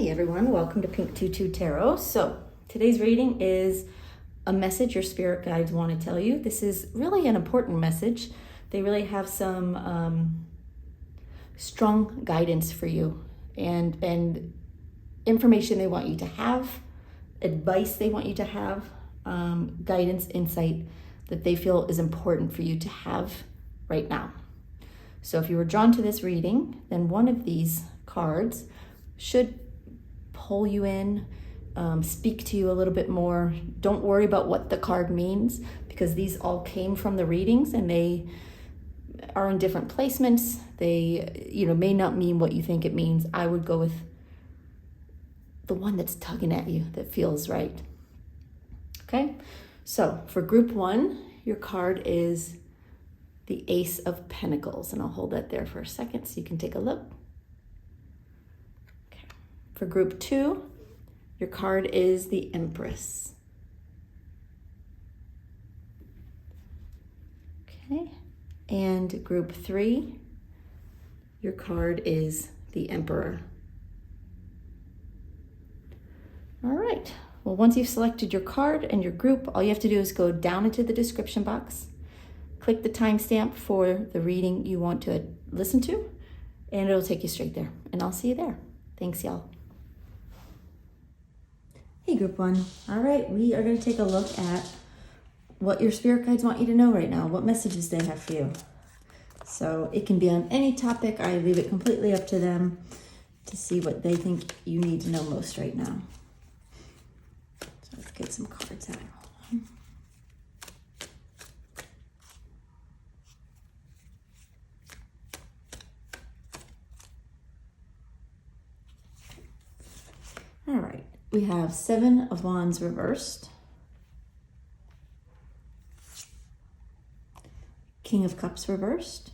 Hey everyone, welcome to Pink Tutu Tarot. So today's reading is a message your spirit guides want to tell you. This is really an important message. They really have some strong guidance for you and information they want you to have, advice they want you to have, guidance, insight that they feel is important for you to have right now. So if you were drawn to this reading, then one of these cards should pull you in, speak to you a little bit more. Don't worry about what the card means, because these all came from the readings and they are in different placements. They, may not mean what you think it means. I would go with the one that's tugging at you, that feels right. Okay, so for group one, your card is the Ace of Pentacles, and I'll hold that there for a second so you can take a look. For group two, your card is the Empress. Okay. And group three, your card is the Emperor. All right. Well, once you've selected your card and your group, all you have to do is go down into the description box, click the timestamp for the reading you want to listen to, and it'll take you straight there. And I'll see you there. Thanks, y'all. Hey, group one. All right, we are going to take a look at what your spirit guides want you to know right now, what messages they have for you. So it can be on any topic. I leave it completely up to them to see what they think you need to know most right now. So let's get some cards out. All right. We have Seven of Wands reversed, King of Cups reversed,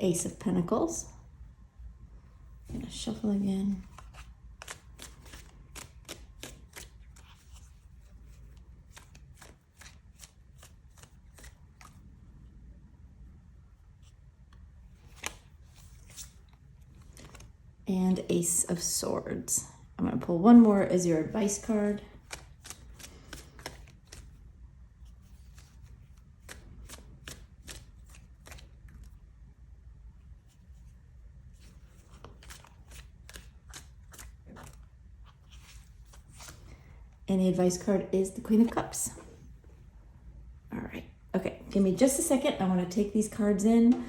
Ace of Pentacles. I'm going to shuffle again. And Ace of Swords. I'm going to pull one more as your advice card. And the advice card is the Queen of Cups. All right. Okay, give me just a second. I want to take these cards in,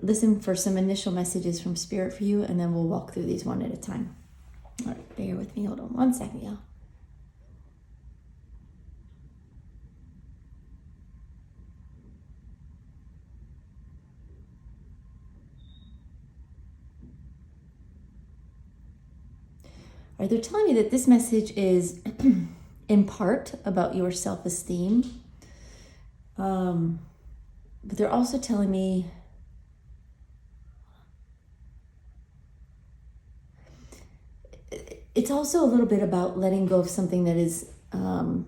listen for some initial messages from Spirit for you, and then we'll walk through these one at a time. All right, bear with me. Hold on one second, y'all. All right, they're telling me that this message is in part about your self-esteem. But they're also telling me it's also a little bit about letting go of something that is that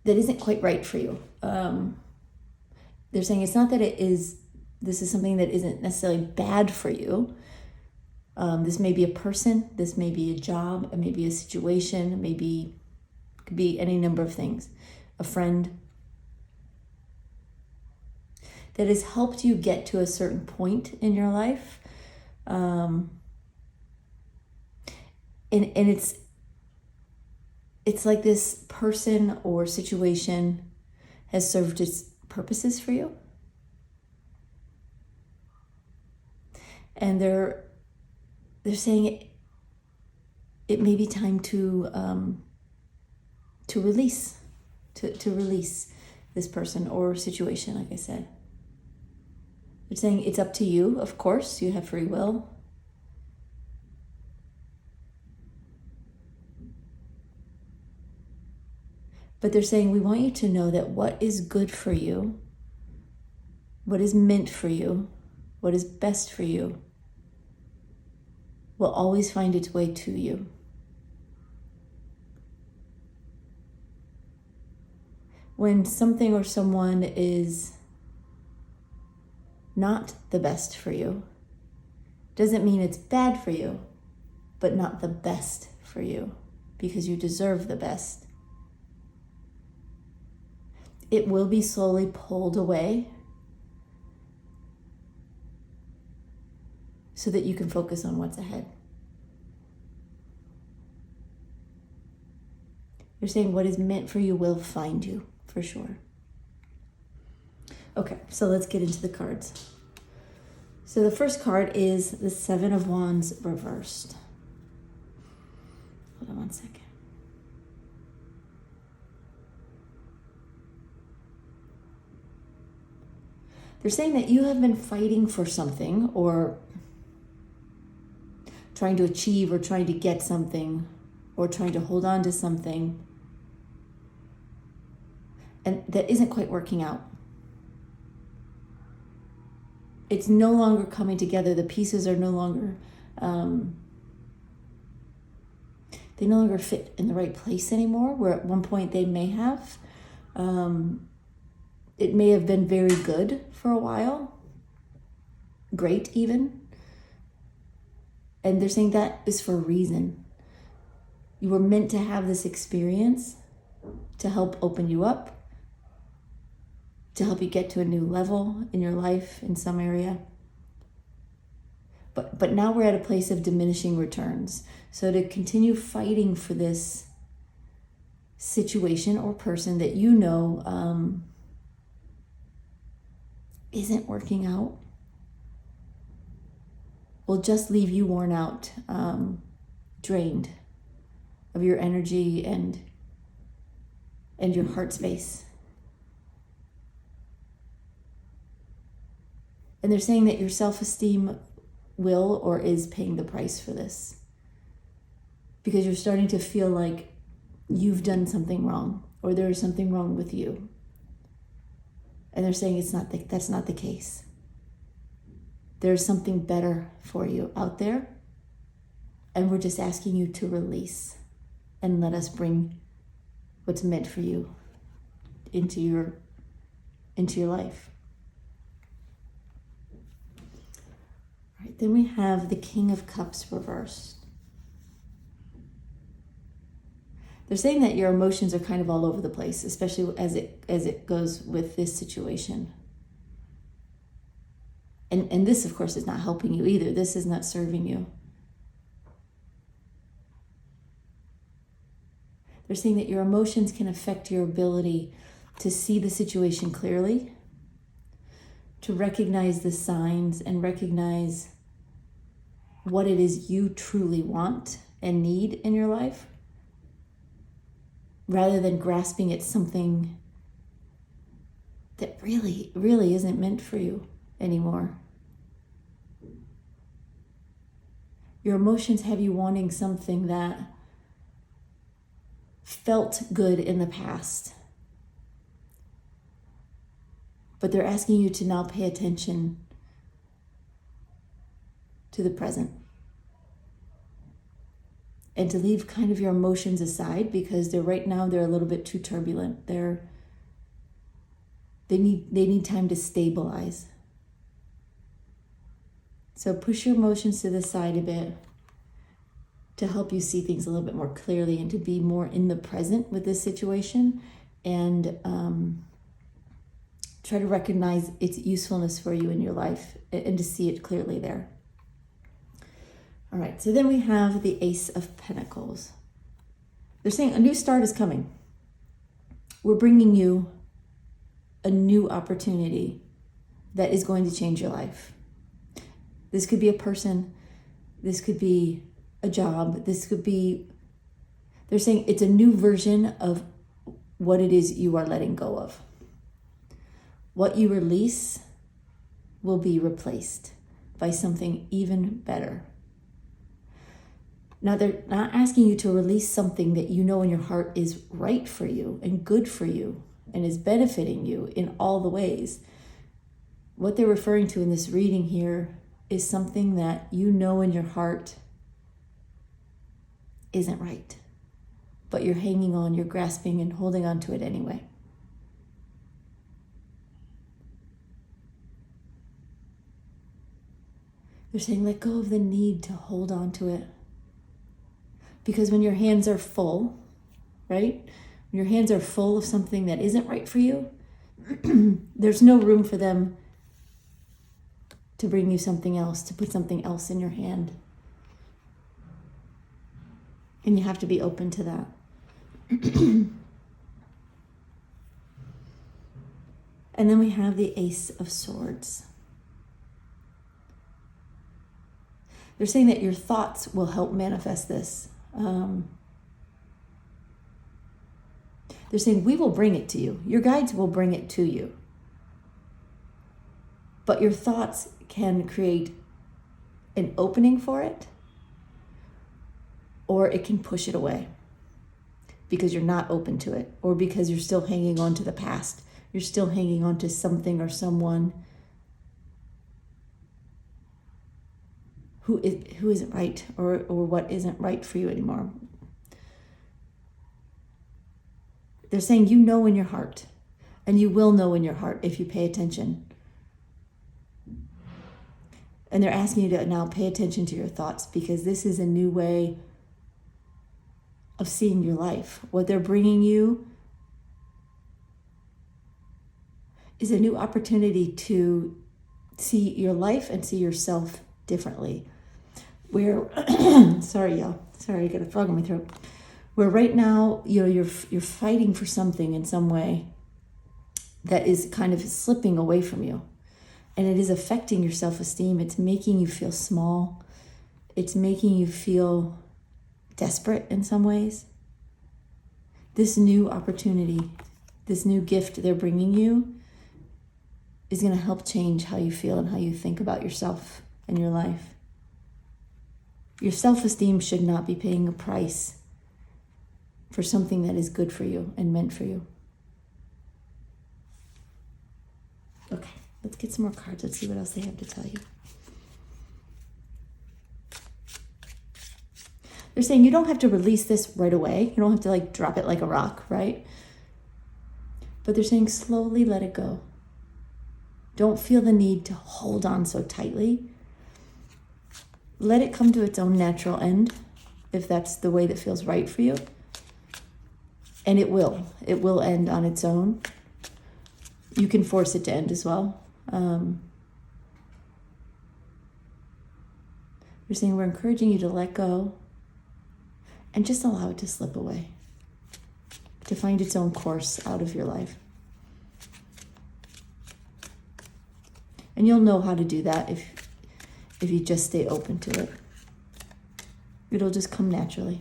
isn't quite right for you. They're saying it's not that this is something that isn't necessarily bad for you. This may be a person, this may be a job, it may be a situation, maybe it could be any number of things. A friend that has helped you get to a certain point in your life. And it's like this person or situation has served its purposes for you. And they're saying it may be time to release this person or situation, like I said. They're saying it's up to you, of course, you have free will. But they're saying we want you to know that what is good for you, what is meant for you, what is best for you, will always find its way to you. When something or someone is not the best for you. Doesn't mean it's bad for you, but not the best for you, because you deserve the best. It will be slowly pulled away so that you can focus on what's ahead. You're saying what is meant for you will find you, for sure. Okay, so let's get into the cards. So the first card is the Seven of Wands reversed. Hold on one second. They're saying that you have been fighting for something, or trying to achieve, or trying to get something, or trying to hold on to something, and that isn't quite working out. It's no longer coming together. The pieces are no longer, they no longer fit in the right place anymore, where at one point they may have. It may have been very good for a while, great even. And they're saying that is for a reason. You were meant to have this experience to help open you up, to help you get to a new level in your life in some area. But now we're at a place of diminishing returns. So to continue fighting for this situation or person that you know isn't working out will just leave you worn out, drained of your energy and your heart space. And they're saying that your self-esteem will or is paying the price for this, because you're starting to feel like you've done something wrong, or there is something wrong with you. And they're saying that's not the case. There's something better for you out there, and we're just asking you to release and let us bring what's meant for you into your life. All right, then we have the King of Cups reversed. They're saying that your emotions are kind of all over the place, especially as it goes with this situation. And this, of course, is not helping you either. This is not serving you. They're saying that your emotions can affect your ability to see the situation clearly, to recognize the signs and recognize what it is you truly want and need in your life, rather than grasping at something that really, really isn't meant for you anymore. Your emotions have you wanting something that felt good in the past, but they're asking you to now pay attention to the present and to leave kind of your emotions aside, because they're a little bit too turbulent. They need time to stabilize. So push your emotions to the side a bit to help you see things a little bit more clearly and to be more in the present with this situation, and try to recognize its usefulness for you in your life and to see it clearly there. All right, so then we have the Ace of Pentacles. They're saying a new start is coming. We're bringing you a new opportunity that is going to change your life. This could be a person, this could be a job, they're saying it's a new version of what it is you are letting go of. What you release will be replaced by something even better. Now, they're not asking you to release something that you know in your heart is right for you and good for you and is benefiting you in all the ways. What they're referring to in this reading here is something that you know in your heart isn't right, but you're hanging on, you're grasping and holding on to it anyway. They're saying let go of the need to hold on to it. Because when your hands are full, right? When your hands are full of something that isn't right for you, there's no room for them to bring you something else, to put something else in your hand. And you have to be open to that. And then we have the Ace of Swords. They're saying that your thoughts will help manifest this. They're saying we will bring it to you. Your guides will bring it to you. But your thoughts can create an opening for it, or it can push it away because you're not open to it, or because you're still hanging on to the past. You're still hanging on to something or someone who isn't right, or what isn't right for you anymore. They're saying you know in your heart, and you will know in your heart if you pay attention. And they're asking you to now pay attention to your thoughts, because this is a new way of seeing your life. What they're bringing you is a new opportunity to see your life and see yourself differently. Where, sorry y'all, I got a frog in my throat. Where right now, you're fighting for something in some way that is kind of slipping away from you. And it is affecting your self-esteem. It's making you feel small. It's making you feel desperate in some ways. This new opportunity, this new gift they're bringing you is going to help change how you feel and how you think about yourself and your life. Your self-esteem should not be paying a price for something that is good for you and meant for you. Okay, let's get some more cards. Let's see what else they have to tell you. They're saying you don't have to release this right away. You don't have to drop it like a rock, right? But they're saying slowly let it go. Don't feel the need to hold on so tightly. Let it come to its own natural end, if that's the way that feels right for you. And it will. It will end on its own. You can force it to end as well. They're saying we're encouraging you to let go and just allow it to slip away, to find its own course out of your life. And you'll know how to do that if you just stay open to it. It'll just come naturally.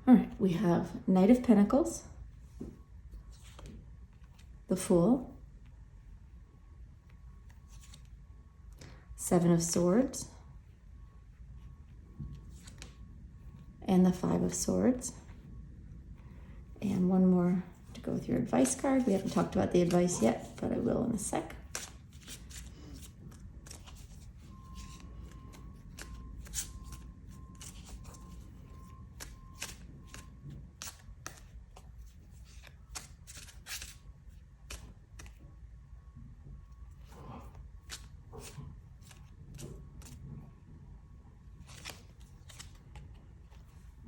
All right, we have Knight of Pentacles, the Fool, Seven of Swords, and the Five of Swords. And one more to go with your advice card. We haven't talked about the advice yet, but I will in a sec.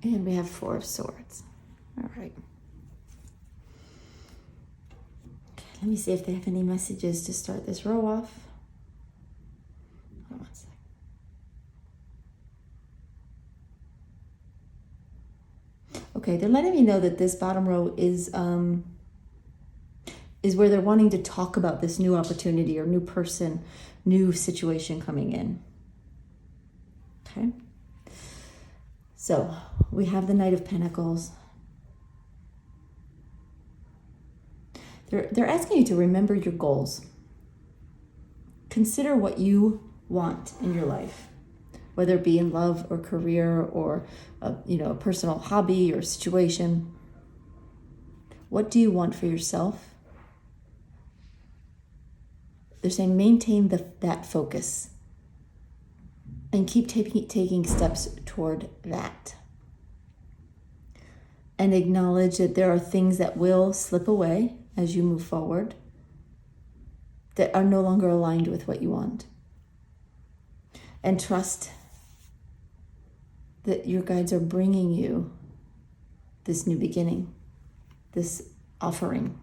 And we have Four of Swords. All right. Okay, let me see if they have any messages to start this row off. Hold on one sec. Okay, they're letting me know that this bottom row is where they're wanting to talk about this new opportunity or new person, new situation coming in. Okay. So we have the Knight of Pentacles. They're asking you to remember your goals. Consider what you want in your life, whether it be in love or career or a personal hobby or situation. What do you want for yourself? They're saying maintain that focus and keep taking steps toward that. And acknowledge that there are things that will slip away as you move forward that are no longer aligned with what you want. And trust that your guides are bringing you this new beginning, this offering,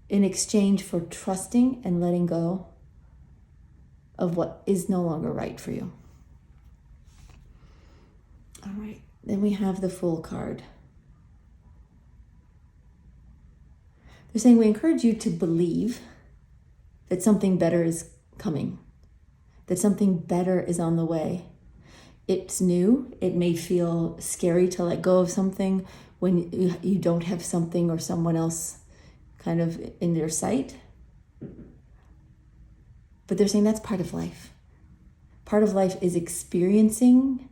in exchange for trusting and letting go of what is no longer right for you. All right, then we have the Fool card. They're saying we encourage you to believe that something better is coming, that something better is on the way. It's new. It may feel scary to let go of something when you don't have something or someone else kind of in their sight. But they're saying that's part of life. Part of life is experiencing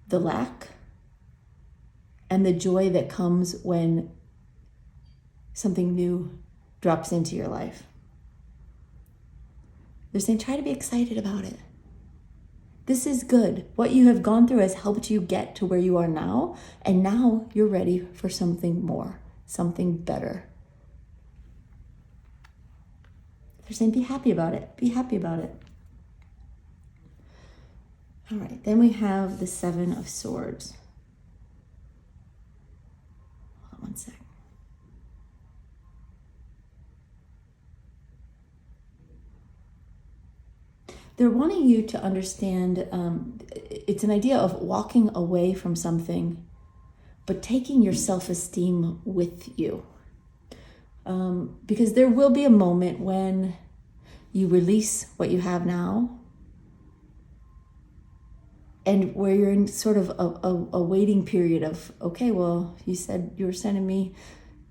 the lack and the joy that comes when something new drops into your life. They're saying try to be excited about it. This is good. What you have gone through has helped you get to where you are now, and now you're ready for something more, something better. They're saying be happy about it. Be happy about it. All right, then we have the Seven of Swords. Hold on one sec. They're wanting you to understand, it's an idea of walking away from something, but taking your self-esteem with you. Because there will be a moment when you release what you have now, and where you're in sort of a waiting period of, okay, well, you said you were sending me,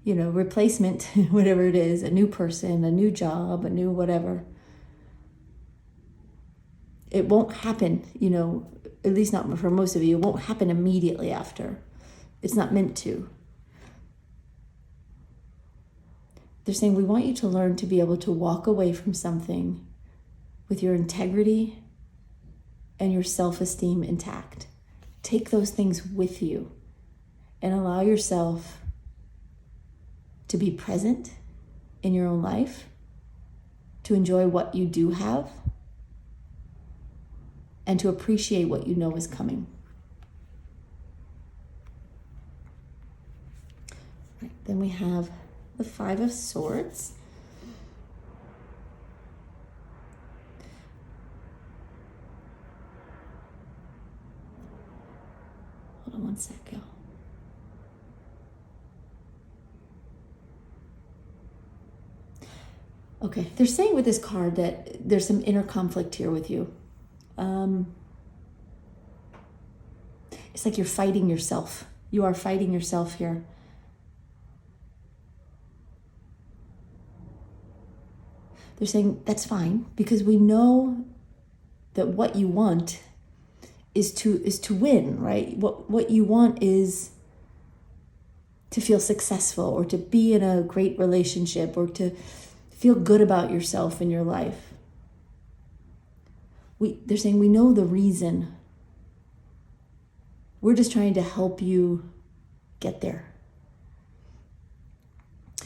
replacement, whatever it is, a new person, a new job, a new whatever. It won't happen, at least not for most of you, it won't happen immediately after. It's not meant to. They're saying we want you to learn to be able to walk away from something with your integrity and your self-esteem intact. Take those things with you and allow yourself to be present in your own life, to enjoy what you do have, and to appreciate what you know is coming. Right, then we have the Five of Swords. Hold on one sec, y'all. Okay, they're saying with this card that there's some inner conflict here with you. It's like you're fighting yourself. You are fighting yourself here. They're saying that's fine, because we know that what you want is to win, right? What you want is to feel successful, or to be in a great relationship, or to feel good about yourself in your life. They're saying we know the reason. We're just trying to help you get there.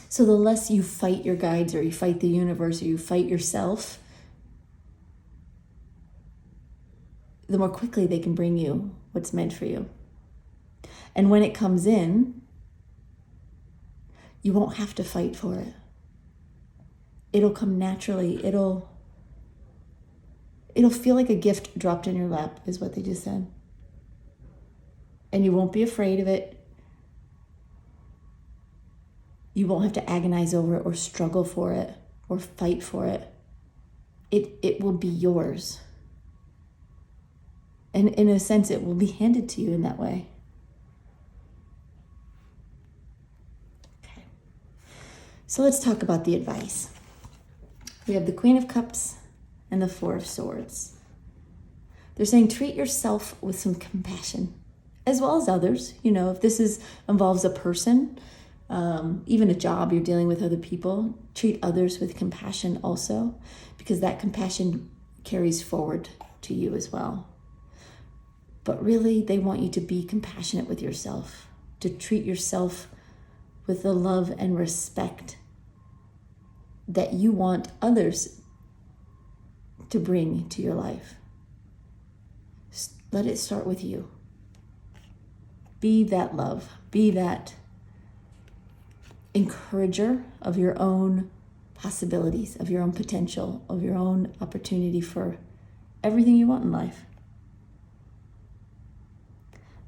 So the less you fight your guides, or you fight the universe, or you fight yourself, the more quickly they can bring you what's meant for you. And when it comes in, you won't have to fight for it. It'll come naturally. It'll feel like a gift dropped in your lap, is what they just said. And you won't be afraid of it. You won't have to agonize over it, or struggle for it, or fight for it. It will be yours. And in a sense, it will be handed to you in that way. Okay. So let's talk about the advice. We have the Queen of Cups and the Four of Swords. They're saying treat yourself with some compassion, as well as others. If this involves a person, even a job, you're dealing with other people. Treat others with compassion also, because that compassion carries forward to you as well. But really, they want you to be compassionate with yourself, to treat yourself with the love and respect that you want others to bring to your life. Let it start with you. Be that love. Be that encourager of your own possibilities, of your own potential, of your own opportunity for everything you want in life.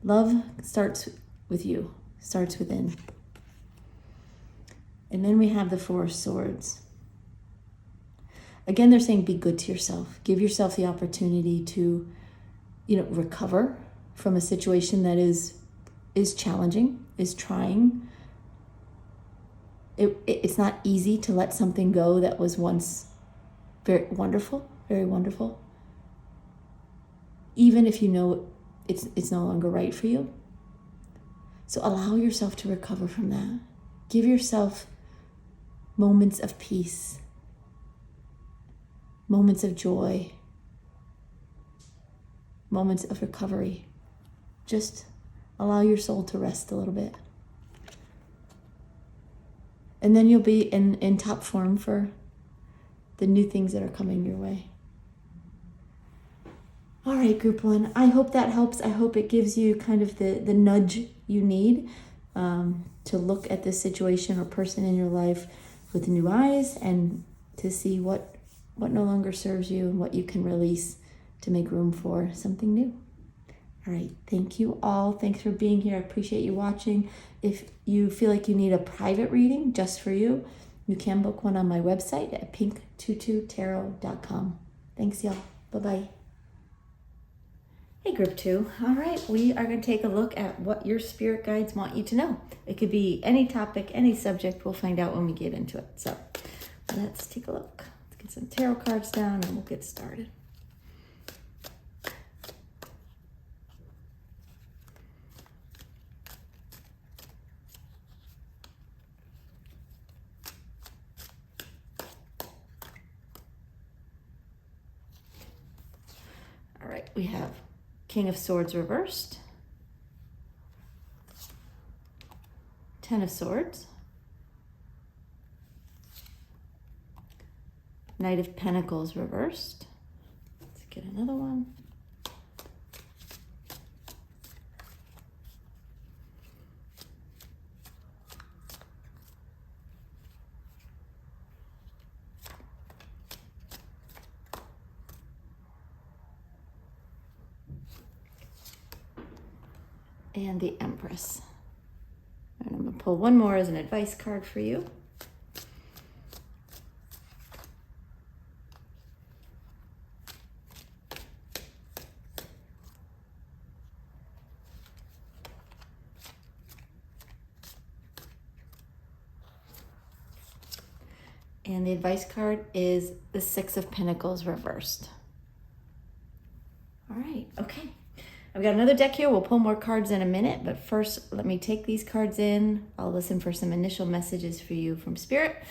Love starts with you, starts within. And then we have the Four of Swords. Again, they're saying be good to yourself. Give yourself the opportunity to, recover from a situation that is challenging, is trying. It's not easy to let something go that was once very wonderful, very wonderful. Even if you know it's no longer right for you. So allow yourself to recover from that. Give yourself moments of peace, moments of joy, moments of recovery. Just allow your soul to rest a little bit. And then you'll be in top form for the new things that are coming your way. All right, group one, I hope that helps. I hope it gives you kind of the nudge you need to look at this situation or person in your life with new eyes and to see what no longer serves you and what you can release to make room for something new. All right, thank you all. Thanks for being here. I appreciate you watching. If you feel like you need a private reading just for you, you can book one on my website at pink22tarot.com. Thanks, y'all. Bye-bye. Hey, group two. All right, we are going to take a look at what your spirit guides want you to know. It could be any topic, any subject. We'll find out when we get into it. So let's take a look. Let's get some tarot cards down and we'll get started. All right, we have King of Swords reversed, Ten of Swords, Knight of Pentacles reversed. Let's get another one. And the Empress. And I'm going to pull one more as an advice card for you. And the advice card is the Six of Pentacles reversed. All right, okay. I've got another deck here. We'll pull more cards in a minute, but first let me take these cards in. I'll listen for some initial messages for you from Spirit,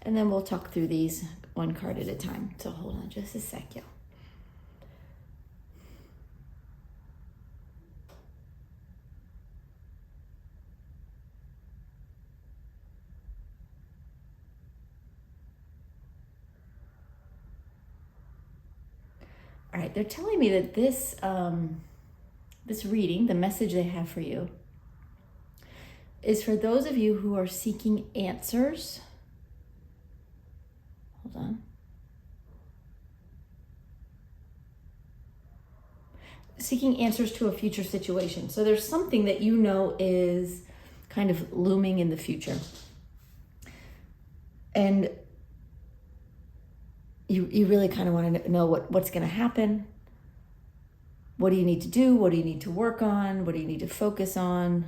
and then we'll talk through these one card at a time. So hold on just a sec, y'all. All right, they're telling me that this reading, the message they have for you, is for those of you who are seeking answers. Hold on. Seeking answers to a future situation. So there's something that you know is kind of looming in the future. And you really kind of want to know what's going to happen. What do you need to do? What do you need to work on? What do you need to focus on?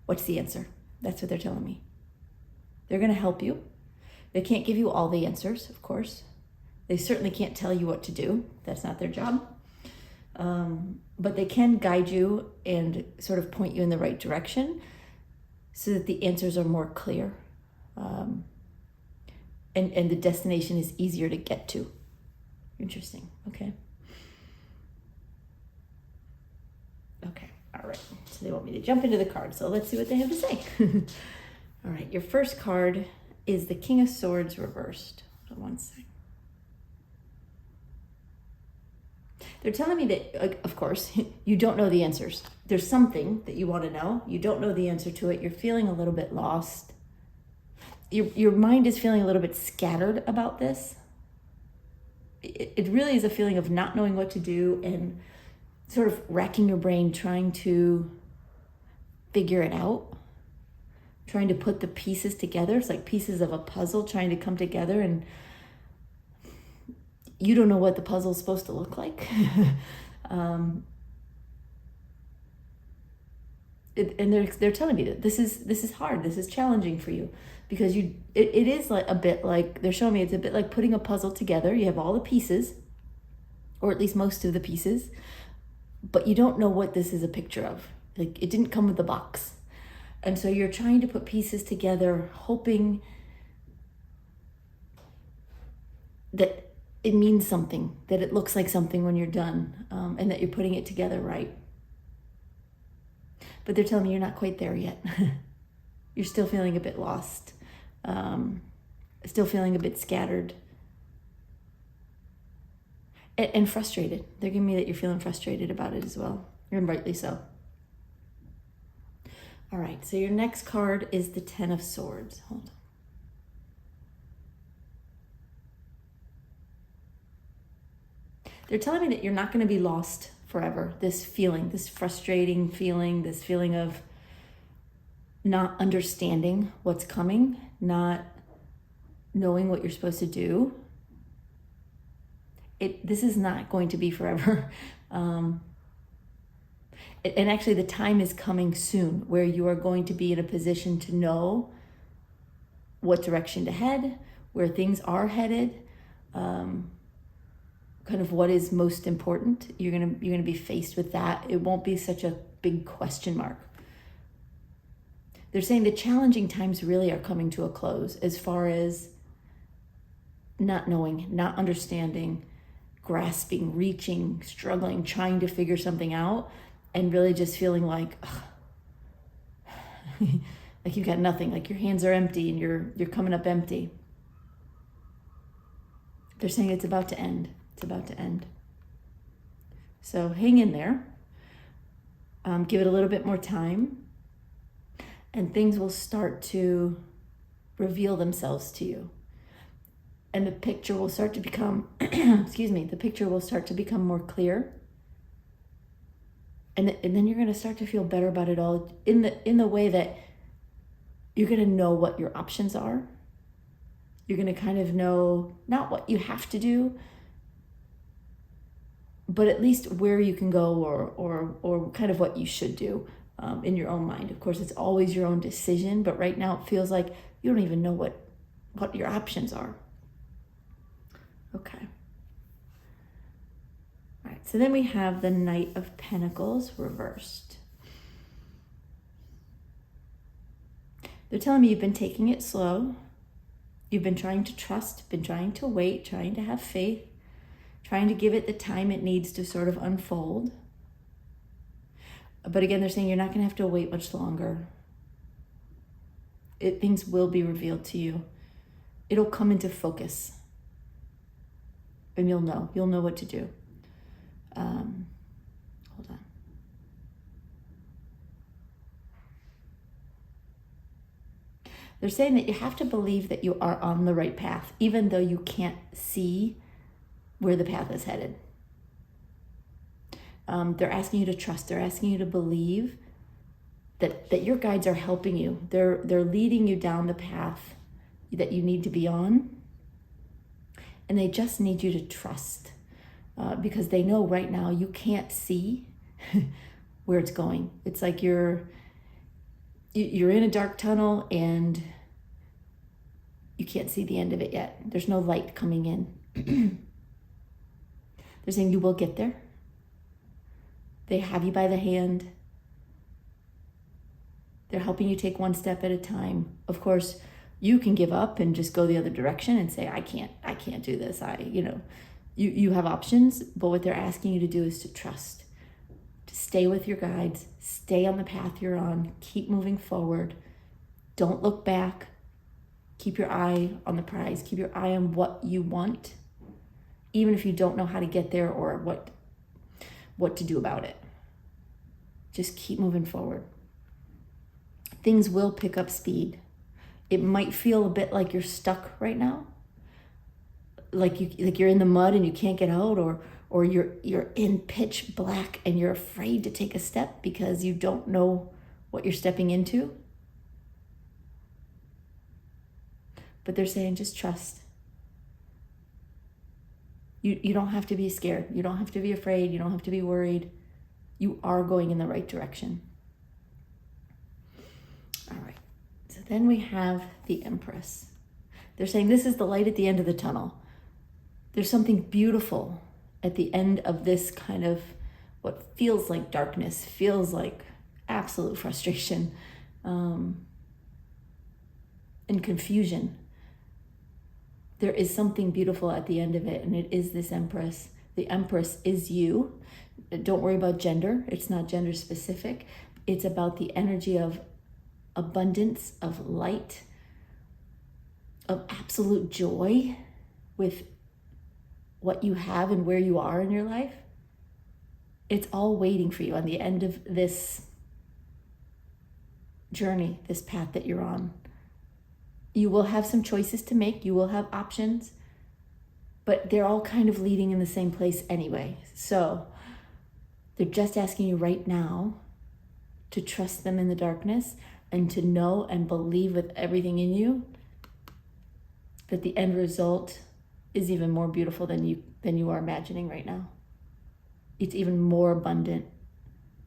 What's the answer? That's what they're telling me. They're going to help you. They can't give you all the answers, of course. They certainly can't tell you what to do. That's not their job. But they can guide you and sort of point you in the right direction. so that the answers are more clear, and the destination is easier to get to. Interesting. Okay. Okay. All right. So they want me to jump into the card. So let's see what they have to say. All right. Your first card is the King of Swords reversed. Hold on one second. They're telling me that, of course, you don't know the answers. There's something that you want to know. You don't know the answer to it. You're feeling a little bit lost. Your mind is feeling a little bit scattered about this. It really is a feeling of not knowing what to do and sort of racking your brain trying to figure it out, trying to put the pieces together. It's like pieces of a puzzle trying to come together, and you don't know what the puzzle's supposed to look like. And they're telling me that this is hard. This is challenging for you because it is like a bit like, they're showing me it's a bit like putting a puzzle together. You have all the pieces, or at least most of the pieces, but you don't know what this is a picture of. Like, it didn't come with the box. And so you're trying to put pieces together, hoping that it means something, that it looks like something when you're done, and that you're putting it together right. But they're telling me you're not quite there yet. You're still feeling a bit lost, still feeling a bit scattered, and frustrated. They're giving me that you're feeling frustrated about it as well, and rightly so. All right, so your next card is the Ten of Swords. Hold on. They're telling me that you're not going to be lost forever. This feeling, this frustrating feeling, this feeling of not understanding what's coming, not knowing what you're supposed to do. This is not going to be forever. And actually the time is coming soon where you are going to be in a position to know what direction to head, where things are headed, kind of what is most important. You're gonna be faced with that. It won't be such a big question mark. They're saying the challenging times really are coming to a close as far as not knowing, not understanding, grasping, reaching, struggling, trying to figure something out, and really just feeling like like you've got nothing, like your hands are empty and you're coming up empty. They're saying it's about to end. It's about to end. So hang in there. Give it a little bit more time, and things will start to reveal themselves to you. And the picture will start to become, the picture will start to become more clear. And then you're going to start to feel better about it all in the way that you're going to know what your options are. You're going to kind of know not what you have to do, but at least where you can go or kind of what you should do in your own mind. Of course, it's always your own decision, but right now it feels like you don't even know what your options are. Okay. All right, so then we have the Knight of Pentacles reversed. They're telling me you've been taking it slow. You've been trying to trust, been trying to wait, trying to have faith, trying to give it the time it needs to sort of unfold. But again, they're saying you're not going to have to wait much longer. Things will be revealed to you. It'll come into focus. And you'll know what to do. Hold on. They're saying that you have to believe that you are on the right path, even though you can't see where the path is headed. They're asking you to trust. They're asking you to believe that your guides are helping you. They're leading you down the path that you need to be on. And they just need you to trust because they know right now you can't see where it's going. It's like you're in a dark tunnel and you can't see the end of it yet. There's no light coming in. They're saying you will get there. They have you by the hand. They're helping you take one step at a time. Of course, you can give up and just go the other direction and say, I can't do this. You have options, but what they're asking you to do is to trust, to stay with your guides, stay on the path you're on, keep moving forward. Don't look back. Keep your eye on the prize. Keep your eye on what you want, even if you don't know how to get there or what to do about it. Just keep moving forward. Things will pick up speed. It might feel a bit like you're stuck right now, like you're in the mud and you can't get out, or you're in pitch black and you're afraid to take a step because you don't know what you're stepping into. But they're saying just trust. You don't have to be scared. You don't have to be afraid. You don't have to be worried. You are going in the right direction. All right. So then we have the Empress. They're saying this is the light at the end of the tunnel. There's something beautiful at the end of this kind of what feels like darkness, feels like absolute frustration, and confusion. There is something beautiful at the end of it, and it is this Empress. The Empress is you. Don't worry about gender. It's not gender specific. It's about the energy of abundance, of light, of absolute joy with what you have and where you are in your life. It's all waiting for you on the end of this journey, this path that you're on. You will have some choices to make. You will have options, but they're all kind of leading in the same place anyway. So they're just asking you right now to trust them in the darkness and to know and believe with everything in you that the end result is even more beautiful than you are imagining right now. It's even more abundant.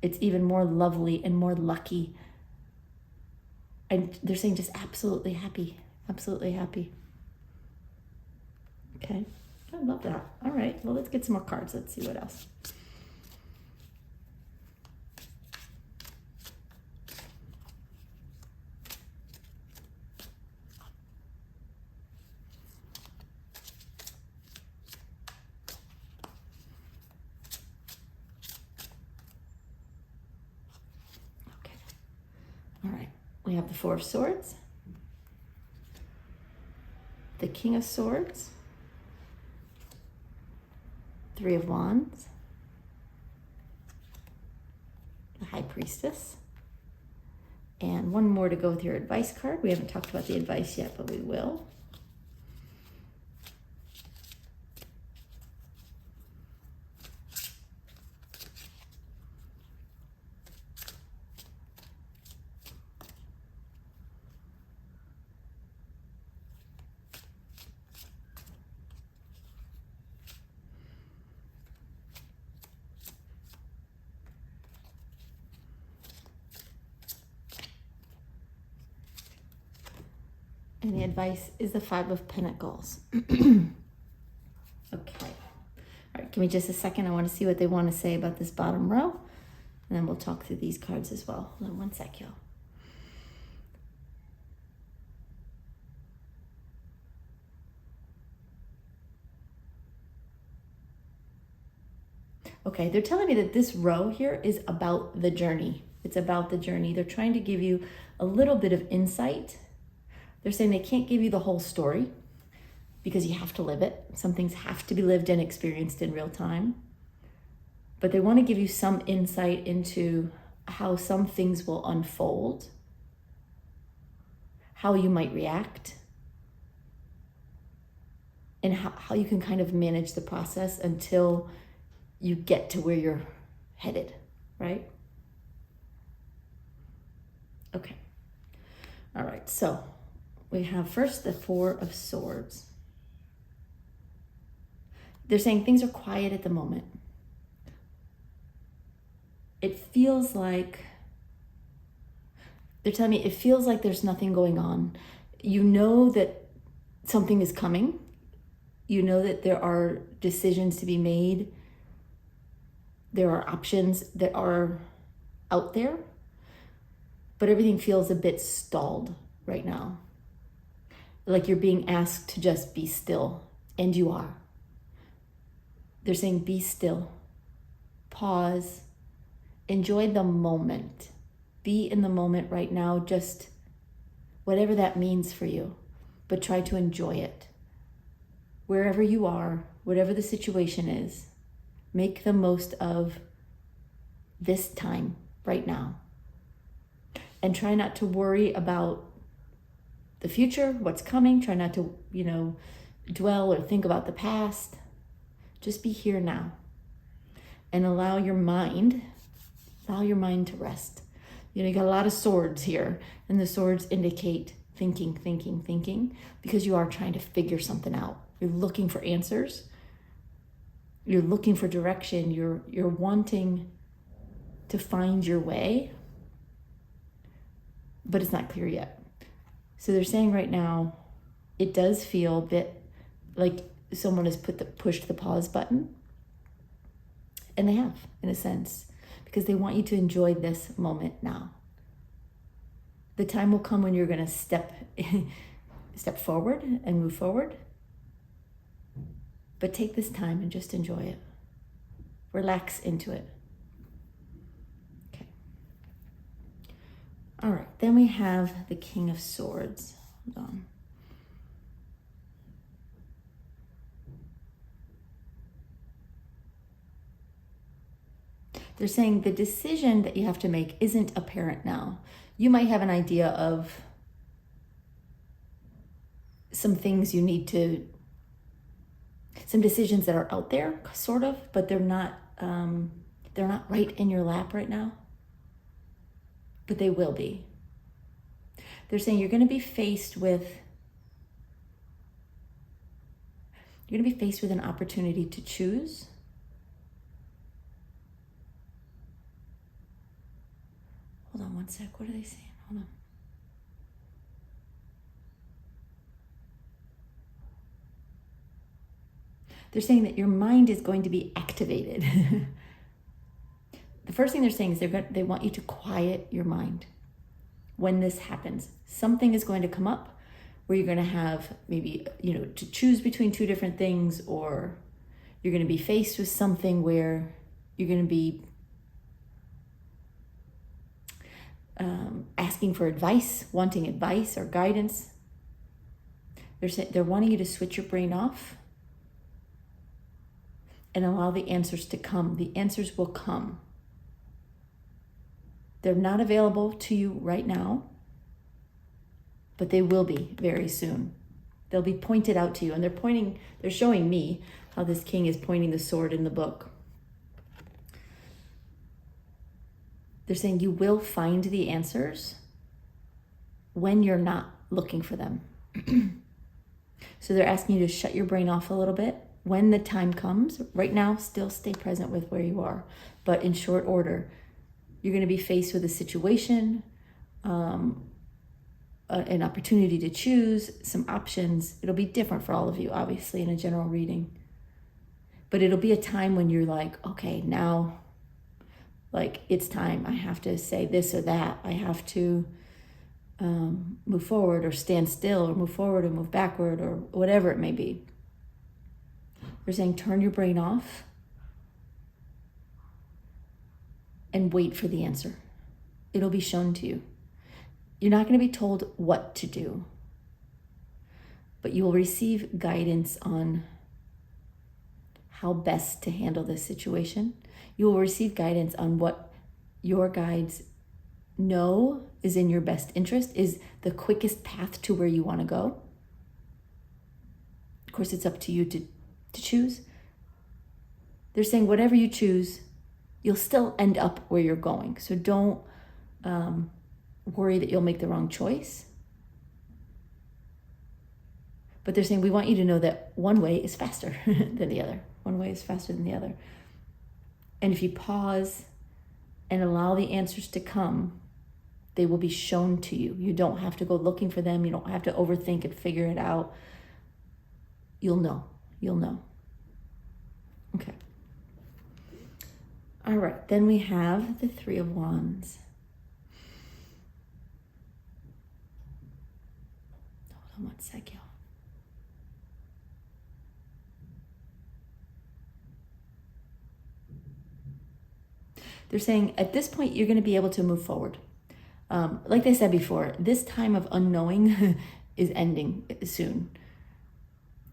It's even more lovely and more lucky. And they're saying just absolutely happy, absolutely happy. Okay, I love that. All right, well, let's get some more cards. Let's see what else. Okay, all right. We have the Four of Swords, the King of Swords, Three of Wands, the High Priestess, and one more to go with your advice card. We haven't talked about the advice yet, but we will. And the advice is the Five of Pentacles. Okay. All right, give me just a second. I want to see what they want to say about this bottom row. And then we'll talk through these cards as well. Hold on one sec, y'all. Okay, they're telling me that this row here is about the journey. It's about the journey. They're trying to give you a little bit of insight. They're saying they can't give you the whole story because you have to live it. Some things have to be lived and experienced in real time. But they want to give you some insight into how some things will unfold, how you might react, and how you can kind of manage the process until you get to where you're headed, right? Okay. All right, so we have first the Four of Swords. They're saying things are quiet at the moment. It feels like, they're telling me it feels like there's nothing going on. You know that something is coming. You know that there are decisions to be made. There are options that are out there. but everything feels a bit stalled right now. Like you're being asked to just be still, and you are. They're saying be still, pause, enjoy the moment. Be in the moment right now, just whatever that means for you, but try to enjoy it. Wherever you are, whatever the situation is, make the most of this time right now. And try not to worry about the future, what's coming. Try not to, dwell or think about the past. Just be here now. And allow your mind to rest. You got a lot of swords here, and the swords indicate thinking, because you are trying to figure something out. You're looking for answers. You're looking for direction. You're wanting to find your way, but it's not clear yet. So they're saying right now, it does feel a bit like someone has pushed the pause button, and they have, in a sense, because they want you to enjoy this moment now. The time will come when you're going to step forward and move forward, but take this time and just enjoy it. Relax into it. Okay. All right, then we have the King of Swords. Hold on. They're saying the decision that you have to make isn't apparent now. You might have an idea of some things you need to, some decisions that are out there, sort of, but they're not right in your lap right now. But they will be. They're saying you're going to be faced with an opportunity to choose. Hold on one sec. What are they saying? Hold on. They're saying that your mind is going to be activated. The first thing they're saying is they want you to quiet your mind when this happens. Something is going to come up where you're going to have maybe, to choose between two different things, or you're going to be faced with something where you're going to be asking for advice, wanting advice or guidance. They're wanting you to switch your brain off and allow the answers to come. The answers will come. They're not available to you right now, but they will be very soon. They'll be pointed out to you, and they're showing me how this king is pointing the sword in the book. They're saying you will find the answers when you're not looking for them. So they're asking you to shut your brain off a little bit when the time comes. Right now, still stay present with where you are, but in short order. You're going to be faced with a situation, an opportunity to choose, some options. It'll be different for all of you, obviously, in a general reading. But it'll be a time when you're like, okay, now, it's time. I have to say this or that. I have to move forward or stand still, or move forward or move backward, or whatever it may be. They're saying turn your brain off and wait for the answer. It'll be shown to you. You're not going to be told what to do, but you will receive guidance on how best to handle this situation. You will receive guidance on what your guides know is in your best interest, is the quickest path to where you want to go. Of course, it's up to you to choose. They're saying whatever you choose, you'll still end up where you're going. So don't worry that you'll make the wrong choice. But they're saying we want you to know that one way is faster than the other. One way is faster than the other. And if you pause and allow the answers to come, they will be shown to you. You don't have to go looking for them. You don't have to overthink and figure it out. You'll know. You'll know. Okay. All right, then we have the Three of Wands. One sec, y'all. They're saying at this point, you're going to be able to move forward. Like they said before, this time of unknowing is ending soon.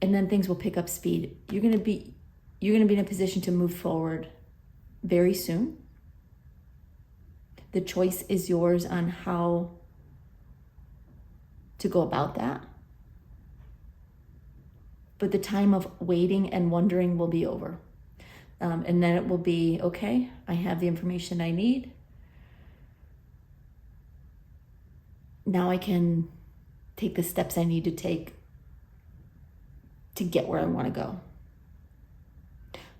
And then things will pick up speed. You're going to be in a position to move forward very soon. The choice is yours on how to go about that. But the time of waiting and wondering will be over. And then it will be, okay, I have the information I need. Now I can take the steps I need to take to get where I want to go.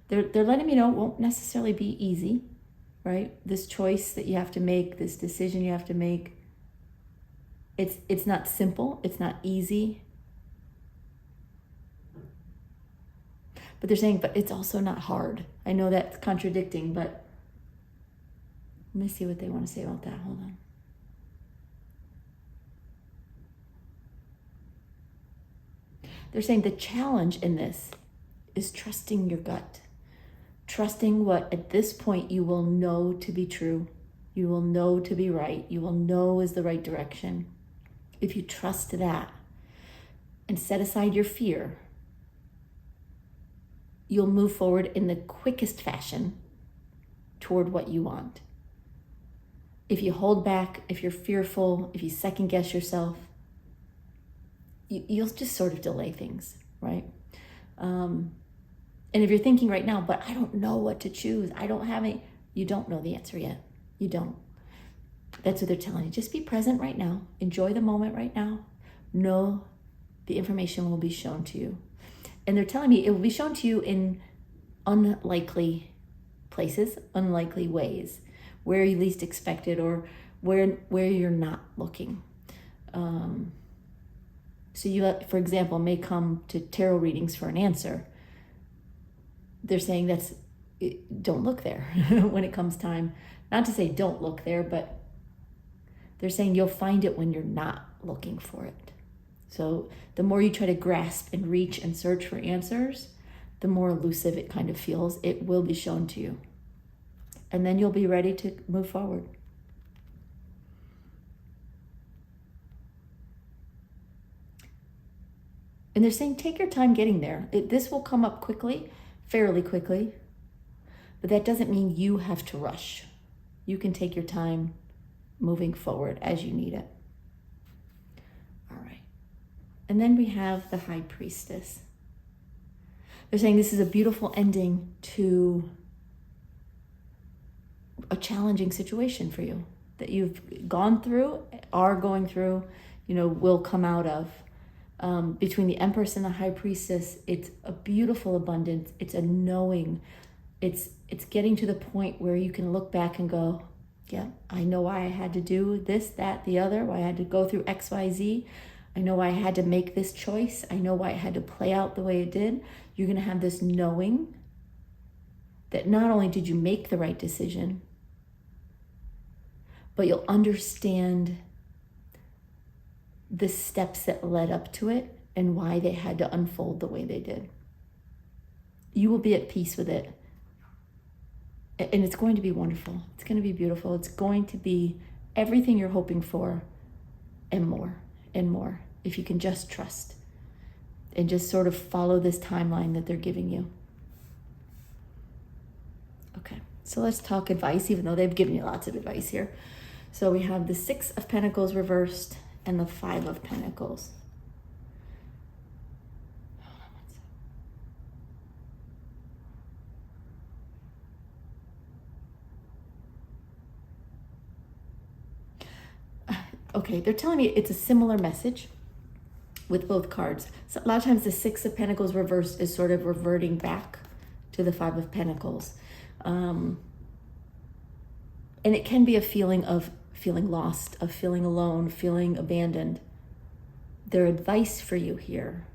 They're letting me know it won't necessarily be easy, right? This choice that you have to make, this decision you have to make, it's not simple, it's not easy. But they're saying, but it's also not hard. I know that's contradicting, but let me see what they want to say about that. Hold on. They're saying the challenge in this is trusting your gut. Trusting what at this point you will know to be true. You will know to be right. You will know is the right direction. If you trust that and set aside your fear, you'll move forward in the quickest fashion toward what you want. If you hold back, if you're fearful, if you second guess yourself, you'll just sort of delay things, right? And if you're thinking right now, but I don't know what to choose, I don't have any, you don't know the answer yet. You don't. That's what they're telling you. Just be present right now. Enjoy the moment right now. Know the information will be shown to you. And they're telling me it will be shown to you in unlikely places, unlikely ways, where you least expect it or where you're not looking. So you, for example, may come to tarot readings for an answer. They're saying don't look there when it comes time. Not to say don't look there, but they're saying you'll find it when you're not looking for it. So the more you try to grasp and reach and search for answers, the more elusive it kind of feels. It will be shown to you. And then you'll be ready to move forward. And they're saying take your time getting there. This will come up quickly, fairly quickly, but that doesn't mean you have to rush. You can take your time moving forward as you need it. All right. And then we have the High Priestess. They're saying this is a beautiful ending to a challenging situation for you that you've gone through, are going through, will come out of. Between the Empress and the High Priestess, it's a beautiful abundance. It's a knowing. It's getting to the point where you can look back and go, yeah, I know why I had to do this, that, the other, why I had to go through X, Y, Z. I know why I had to make this choice. I know why it had to play out the way it did. You're going to have this knowing that not only did you make the right decision, but you'll understand the steps that led up to it and why they had to unfold the way they did. You will be at peace with it. And it's going to be wonderful. It's going to be beautiful. It's going to be everything you're hoping for and more and more, if you can just trust and just sort of follow this timeline that they're giving you. Okay, so let's talk advice, even though they've given you lots of advice here. So we have the Six of Pentacles reversed and the Five of Pentacles. Okay, they're telling me it's a similar message with both cards. So a lot of times the Six of Pentacles reversed is sort of reverting back to the Five of Pentacles. And it can be a feeling of feeling lost, of feeling alone, feeling abandoned. Their advice for you here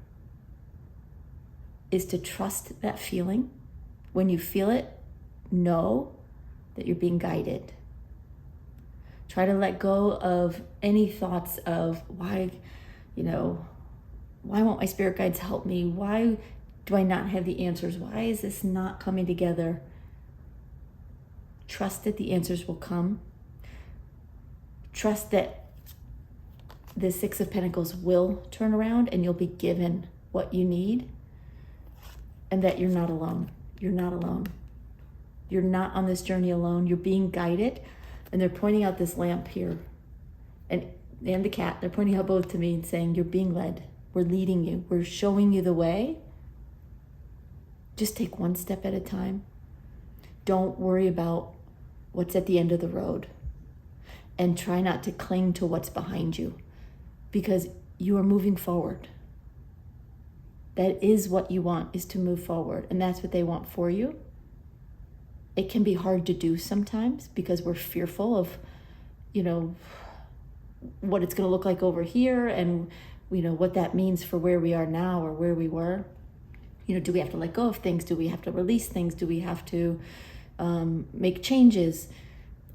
is to trust that feeling. When you feel it, know that you're being guided. Try to let go of any thoughts of why Why won't my spirit guides help me? Why do I not have the answers? Why is this not coming together? Trust that the answers will come. Trust that the Six of Pentacles will turn around and you'll be given what you need, and that you're not alone. You're not alone. You're not on this journey alone. You're being guided, and they're pointing out this lamp here and the cat. They're pointing out both to me and saying, you're being led. We're leading you. We're showing you the way. Just take one step at a time. Don't worry about what's at the end of the road, and try not to cling to what's behind you, because you are moving forward. That is what you want, is to move forward, and that's what they want for you. It can be hard to do sometimes because we're fearful of, what it's going to look like over here, and what that means for where we are now or where we were. Do we have to let go of things? Do we have to release things? Do we have to make changes?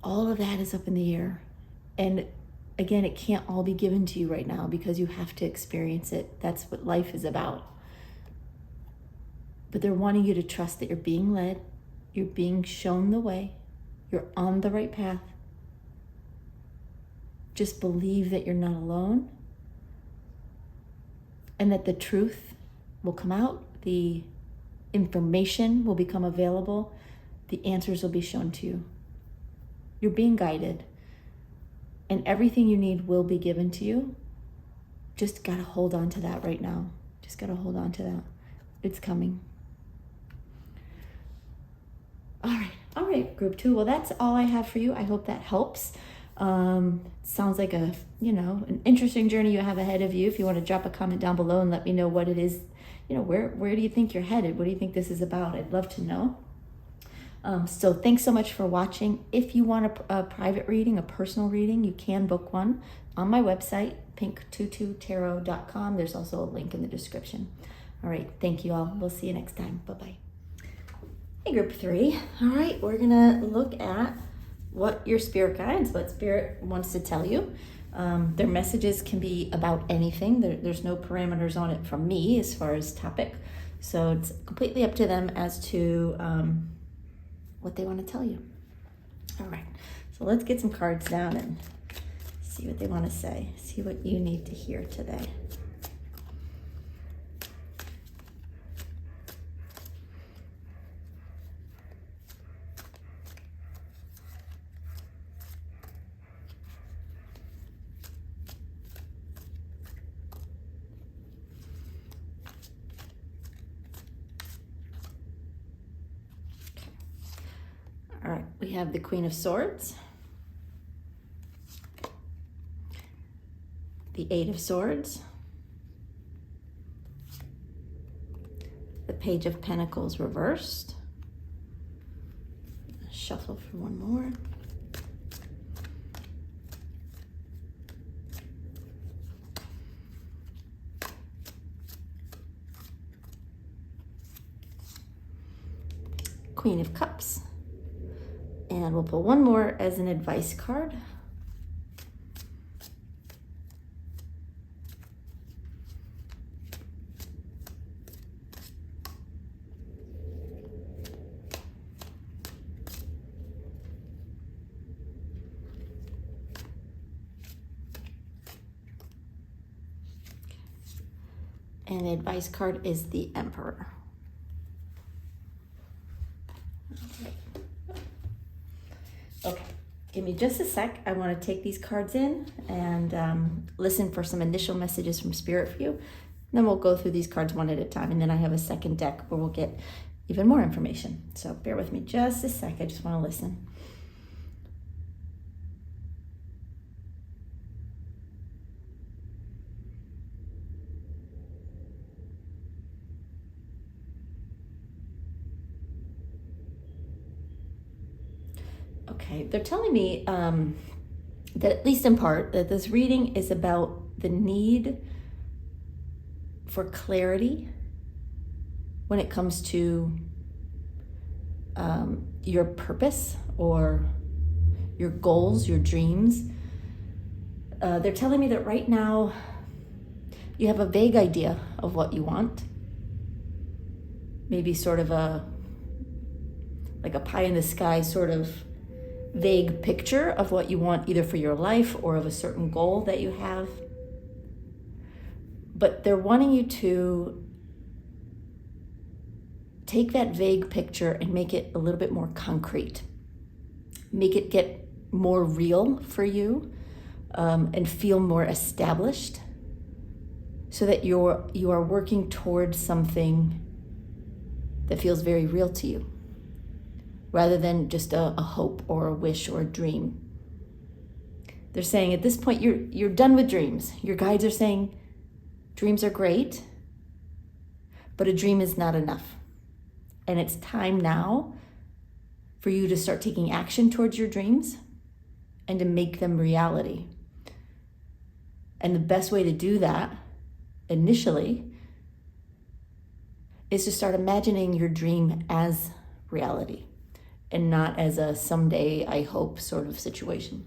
All of that is up in the air. And again, it can't all be given to you right now because you have to experience it. That's what life is about. But they're wanting you to trust that you're being led, you're being shown the way, you're on the right path. Just believe that you're not alone, and that the truth will come out, the information will become available, the answers will be shown to you. You're being guided, and everything you need will be given to you. Just gotta hold on to that right now. Just gotta hold on to that. It's coming. All right, group 2. Well, that's all I have for you. I hope that helps. Sounds like an interesting journey you have ahead of you. If you want to drop a comment down below and let me know what it is, where do you think you're headed? What do you think this is about? I'd love to know. So thanks so much for watching. If you want a private reading, a personal reading, you can book one on my website, pink22tarot.com. There's also a link in the description. All right, thank you all. We'll see you next time. Bye-bye. Hey, group 3. All right, we're gonna look at what your spirit guides, what spirit wants to tell you. Their messages can be about anything. There's no parameters on it from me as far as topic. So it's completely up to them as to what they want to tell you. All right, so let's get some cards down and see what they want to say. See what you need to hear today. All right, we have the Queen of Swords, the Eight of Swords, the Page of Pentacles reversed. Shuffle for one more. Queen of Cups. And we'll pull one more as an advice card. And the advice card is the Emperor. Okay, give me just a sec. I want to take these cards in and listen for some initial messages from Spirit for you. Then we'll go through these cards one at a time, and then I have a second deck where we'll get even more information. So bear with me just a sec. I just want to listen. Okay, they're telling me that, at least in part, that this reading is about the need for clarity when it comes to your purpose or your goals, your dreams. They're telling me that right now you have a vague idea of what you want. Maybe sort of like a pie in the sky sort of vague picture of what you want either for your life or of a certain goal that you have. But they're wanting you to take that vague picture and make it a little bit more concrete. Make it get more real for you, and feel more established, so that you are working towards something that feels very real to you, rather than just a hope or a wish or a dream. They're saying at this point, you're done with dreams. Your guides are saying dreams are great, but a dream is not enough. And it's time now for you to start taking action towards your dreams and to make them reality. And the best way to do that initially is to start imagining your dream as reality and not as a someday I hope sort of situation.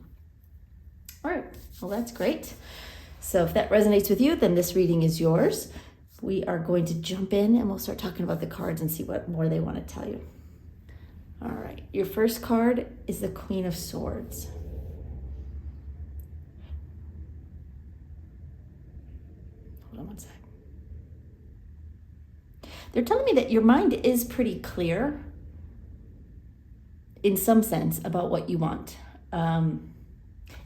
All right, well, that's great. So if that resonates with you, then this reading is yours. We are going to jump in and we'll start talking about the cards and see what more they want to tell you. All right, your first card is the Queen of Swords. Hold on one sec. They're telling me that your mind is pretty clear in some sense about what you want,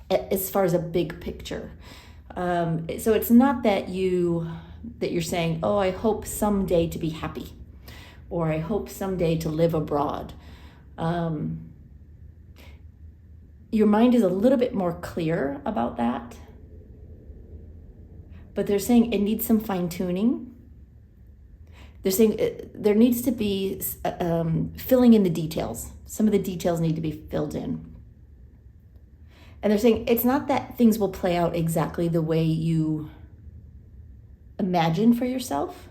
as far as a big picture. So it's not that you're saying, oh, I hope someday to be happy, or I hope someday to live abroad. Your mind is a little bit more clear about that, but they're saying it needs some fine tuning. They're saying there needs to be filling in the details. Some of the details need to be filled in. And they're saying it's not that things will play out exactly the way you imagine for yourself,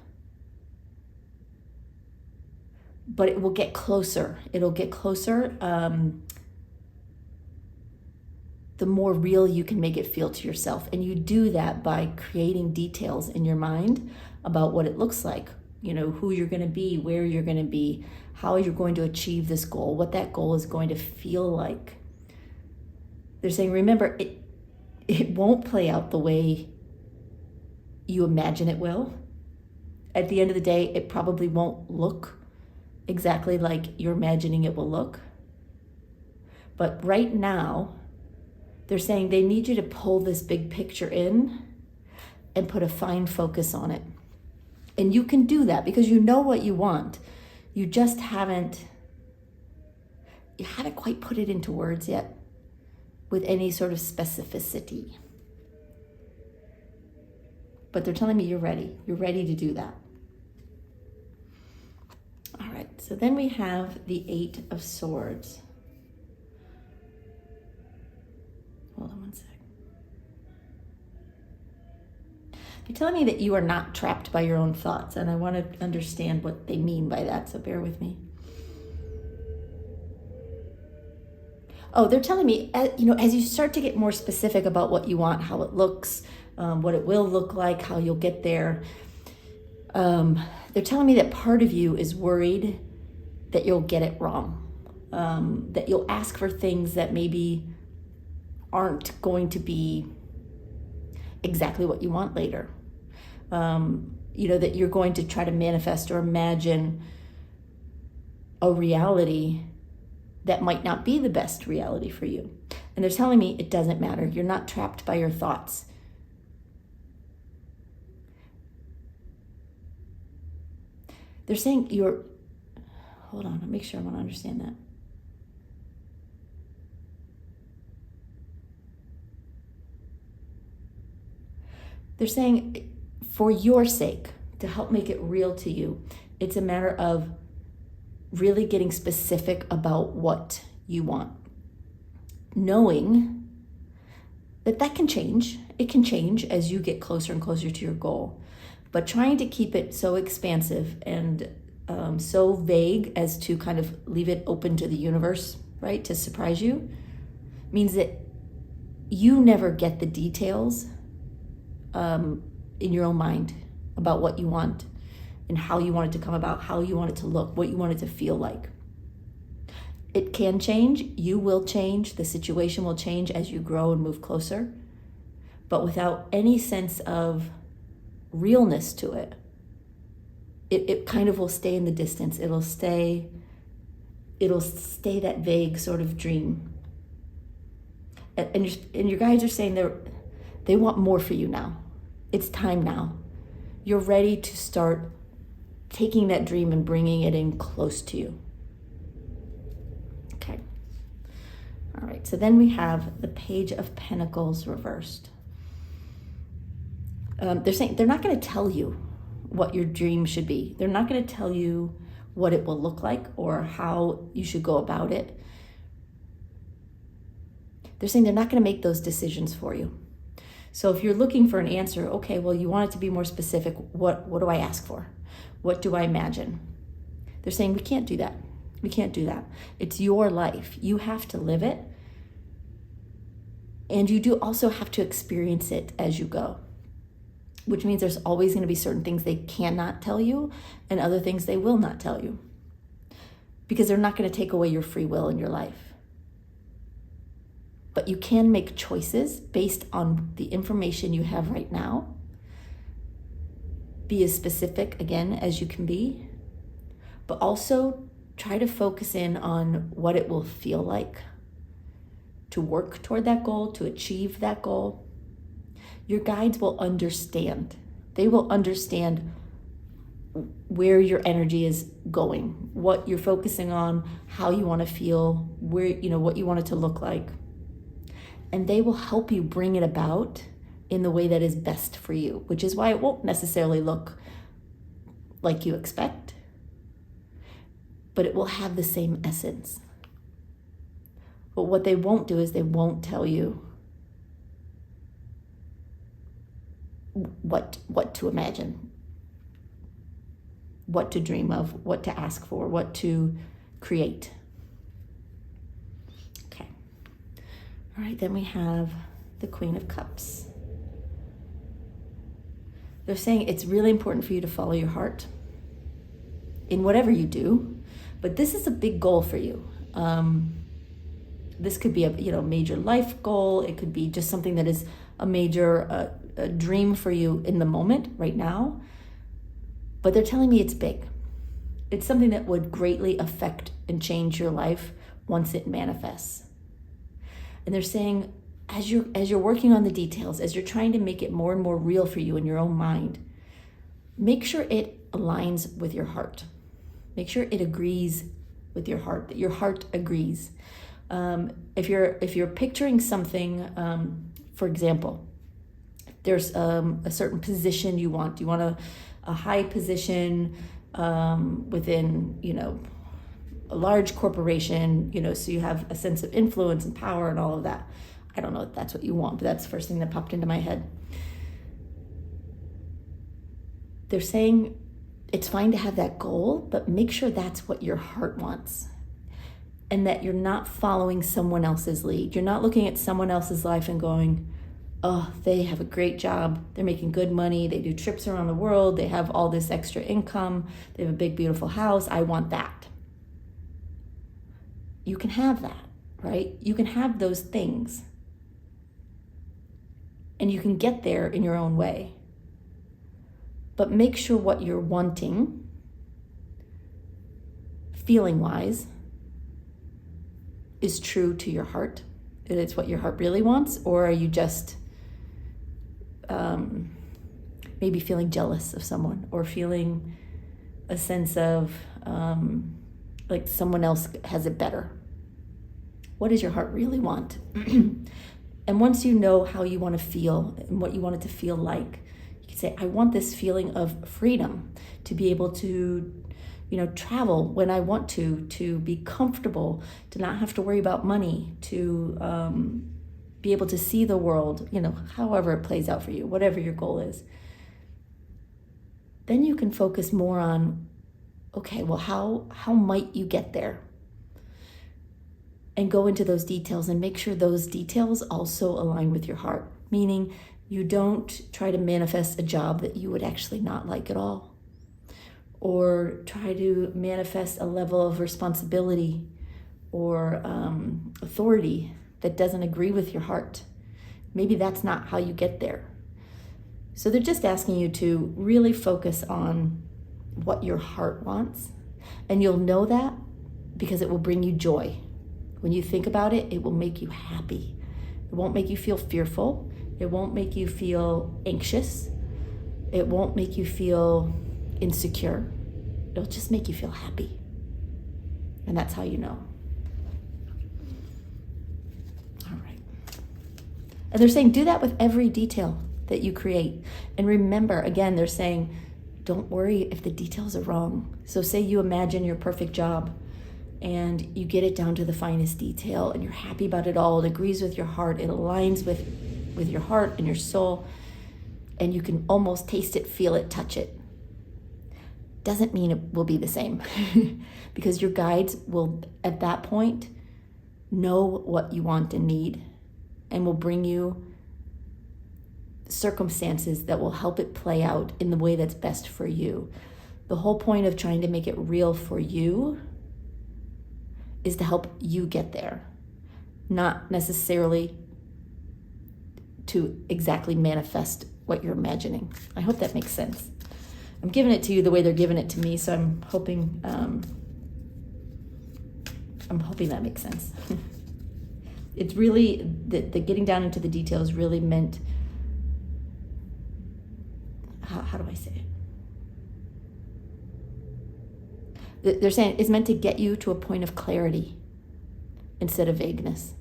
but it will get closer. It'll get closer. The more real you can make it feel to yourself. And you do that by creating details in your mind about what it looks like. You know, who you're going to be, where you're going to be, how you're going to achieve this goal, what that goal is going to feel like. They're saying, remember, it won't play out the way you imagine it will. At the end of the day, it probably won't look exactly like you're imagining it will look. But right now, they're saying they need you to pull this big picture in and put a fine focus on it. And you can do that because you know what you want. You just haven't quite put it into words yet with any sort of specificity. But they're telling me you're ready. You're ready to do that. All right, so then we have the Eight of Swords. Hold on one sec. They're telling me that you are not trapped by your own thoughts, and I want to understand what they mean by that, so bear with me. Oh, they're telling me, as you start to get more specific about what you want, how it looks, what it will look like, how you'll get there, they're telling me that part of you is worried that you'll get it wrong, that you'll ask for things that maybe aren't going to be exactly what you want later. That you're going to try to manifest or imagine a reality that might not be the best reality for you. And they're telling me it doesn't matter. You're not trapped by your thoughts. They're saying hold on, I'll make sure I want to understand that. They're saying for your sake, to help make it real to you, it's a matter of really getting specific about what you want. Knowing that can change. It can change as you get closer and closer to your goal. But trying to keep it so expansive and so vague as to kind of leave it open to the universe, right, to surprise you, means that you never get the details in your own mind about what you want and how you want it to come about, how you want it to look, what you want it to feel like. It can change. You will change. The situation will change as you grow and move closer. But without any sense of realness to it, it kind of will stay in the distance. It'll stay that vague sort of dream. And your guides are saying they want more for you now. It's time now. You're ready to start taking that dream and bringing it in close to you. Okay. All right, so then we have the Page of Pentacles reversed. They're saying they're not going to tell you what your dream should be. They're not going to tell you what it will look like or how you should go about it. They're saying they're not going to make those decisions for you. So if you're looking for an answer, okay, well, you want it to be more specific. What do I ask for? What do I imagine? They're saying we can't do that. We can't do that. It's your life. You have to live it. And you do also have to experience it as you go, which means there's always going to be certain things they cannot tell you and other things they will not tell you, because they're not going to take away your free will in your life. But you can make choices based on the information you have right now. Be as specific, again, as you can be, but also try to focus in on what it will feel like to work toward that goal, to achieve that goal. Your guides will understand. They will understand where your energy is going, what you're focusing on, how you want to feel, where, what you want it to look like. And they will help you bring it about in the way that is best for you, which is why it won't necessarily look like you expect, but it will have the same essence. But what they won't do is they won't tell you what to imagine, what to dream of, what to ask for, what to create. Okay. All right, then we have the Queen of Cups. They're saying it's really important for you to follow your heart in whatever you do, but this is a big goal for you. This could be a major life goal. It could be just something that is a major a dream for you in the moment right now. But they're telling me it's big. It's something that would greatly affect and change your life once it manifests. And they're saying, as you're working on the details, as you're trying to make it more and more real for you in your own mind, make sure it aligns with your heart. Make sure it agrees with your heart, that your heart agrees. If you're picturing something, for example, there's a certain position you want. You want a high position within, a large corporation, so you have a sense of influence and power and all of that. I don't know if that's what you want, but that's the first thing that popped into my head. They're saying it's fine to have that goal, but make sure that's what your heart wants. And that you're not following someone else's lead. You're not looking at someone else's life and going, oh, they have a great job. They're making good money. They do trips around the world. They have all this extra income. They have a big, beautiful house. I want that. You can have that, right? You can have those things. And you can get there in your own way. But make sure what you're wanting, feeling-wise, is true to your heart. That it's what your heart really wants, or are you just maybe feeling jealous of someone, or feeling a sense of like someone else has it better? What does your heart really want? And once you know how you want to feel and what you want it to feel like, you can say, I want this feeling of freedom, to be able to travel when I want to be comfortable, to not have to worry about money, to be able to see the world, however it plays out for you, whatever your goal is. Then you can focus more on, okay, well, how might you get there? And go into those details and make sure those details also align with your heart. Meaning You don't try to manifest a job that you would actually not like at all, or try to manifest a level of responsibility or authority that doesn't agree with your heart. Maybe that's not how you get there. So they're just asking you to really focus on what your heart wants. And you'll know that because it will bring you joy. When you think about it, it will make you happy. It won't make you feel fearful. It won't make you feel anxious. It won't make you feel insecure. It'll just make you feel happy. And that's how you know. All right. And they're saying do that with every detail that you create. And remember, again, they're saying, don't worry if the details are wrong. So say you imagine your perfect job and you get it down to the finest detail and you're happy about it all. It agrees with your heart. It aligns with your heart and your soul. And you can almost taste it, feel it, touch it. Doesn't mean it will be the same because your guides will, at that point, know what you want and need and will bring you circumstances that will help it play out in the way that's best for you. The whole point of trying to make it real for you is to help you get there, not necessarily to exactly manifest what you're imagining. I hope that makes sense. I'm giving it to you the way they're giving it to me, so I'm hoping that makes sense. It's really, the getting down into the details really meant, how do I say it? They're saying it's meant to get you to a point of clarity instead of vagueness,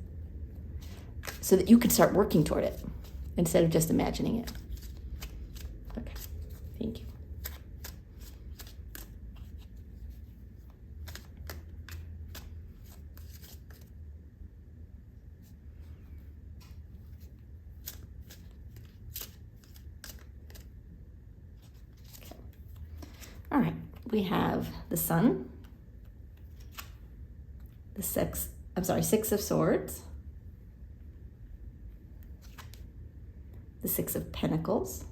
so that you can start working toward it instead of just imagining it. Okay, thank you. All right, we have the Sun, the Six of Swords, the Six of Pentacles.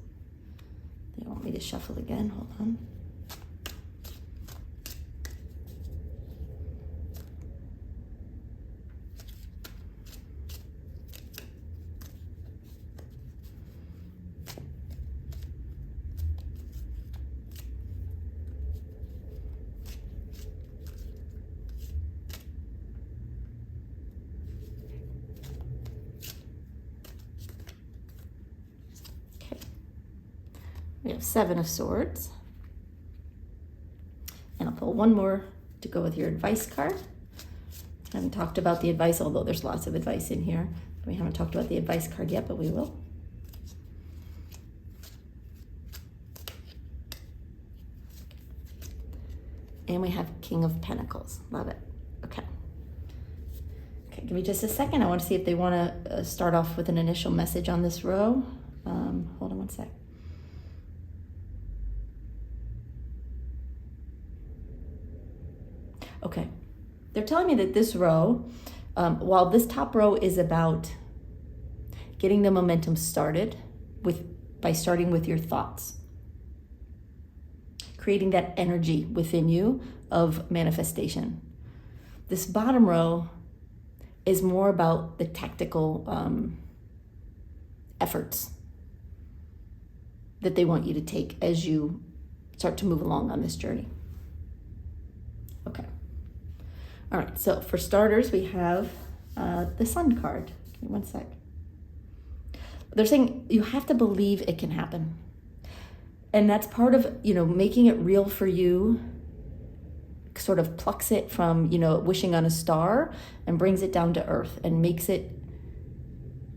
They want me to shuffle again, hold on. We have Seven of Swords. And I'll pull one more to go with your advice card. I haven't talked about the advice, although there's lots of advice in here. We haven't talked about the advice card yet, but we will. And we have King of Pentacles. Love it. Okay. Okay, give me just a second. I want to see if they want to start off with an initial message on this row. Hold on one sec. Okay, they're telling me that this row, while this top row is about getting the momentum started by starting with your thoughts, creating that energy within you of manifestation. This bottom row is more about the tactical efforts that they want you to take as you start to move along on this journey. Okay. All right, so for starters, we have the Sun card. Give me one sec. They're saying you have to believe it can happen. And that's part of, making it real for you, sort of plucks it from, wishing on a star and brings it down to earth and makes it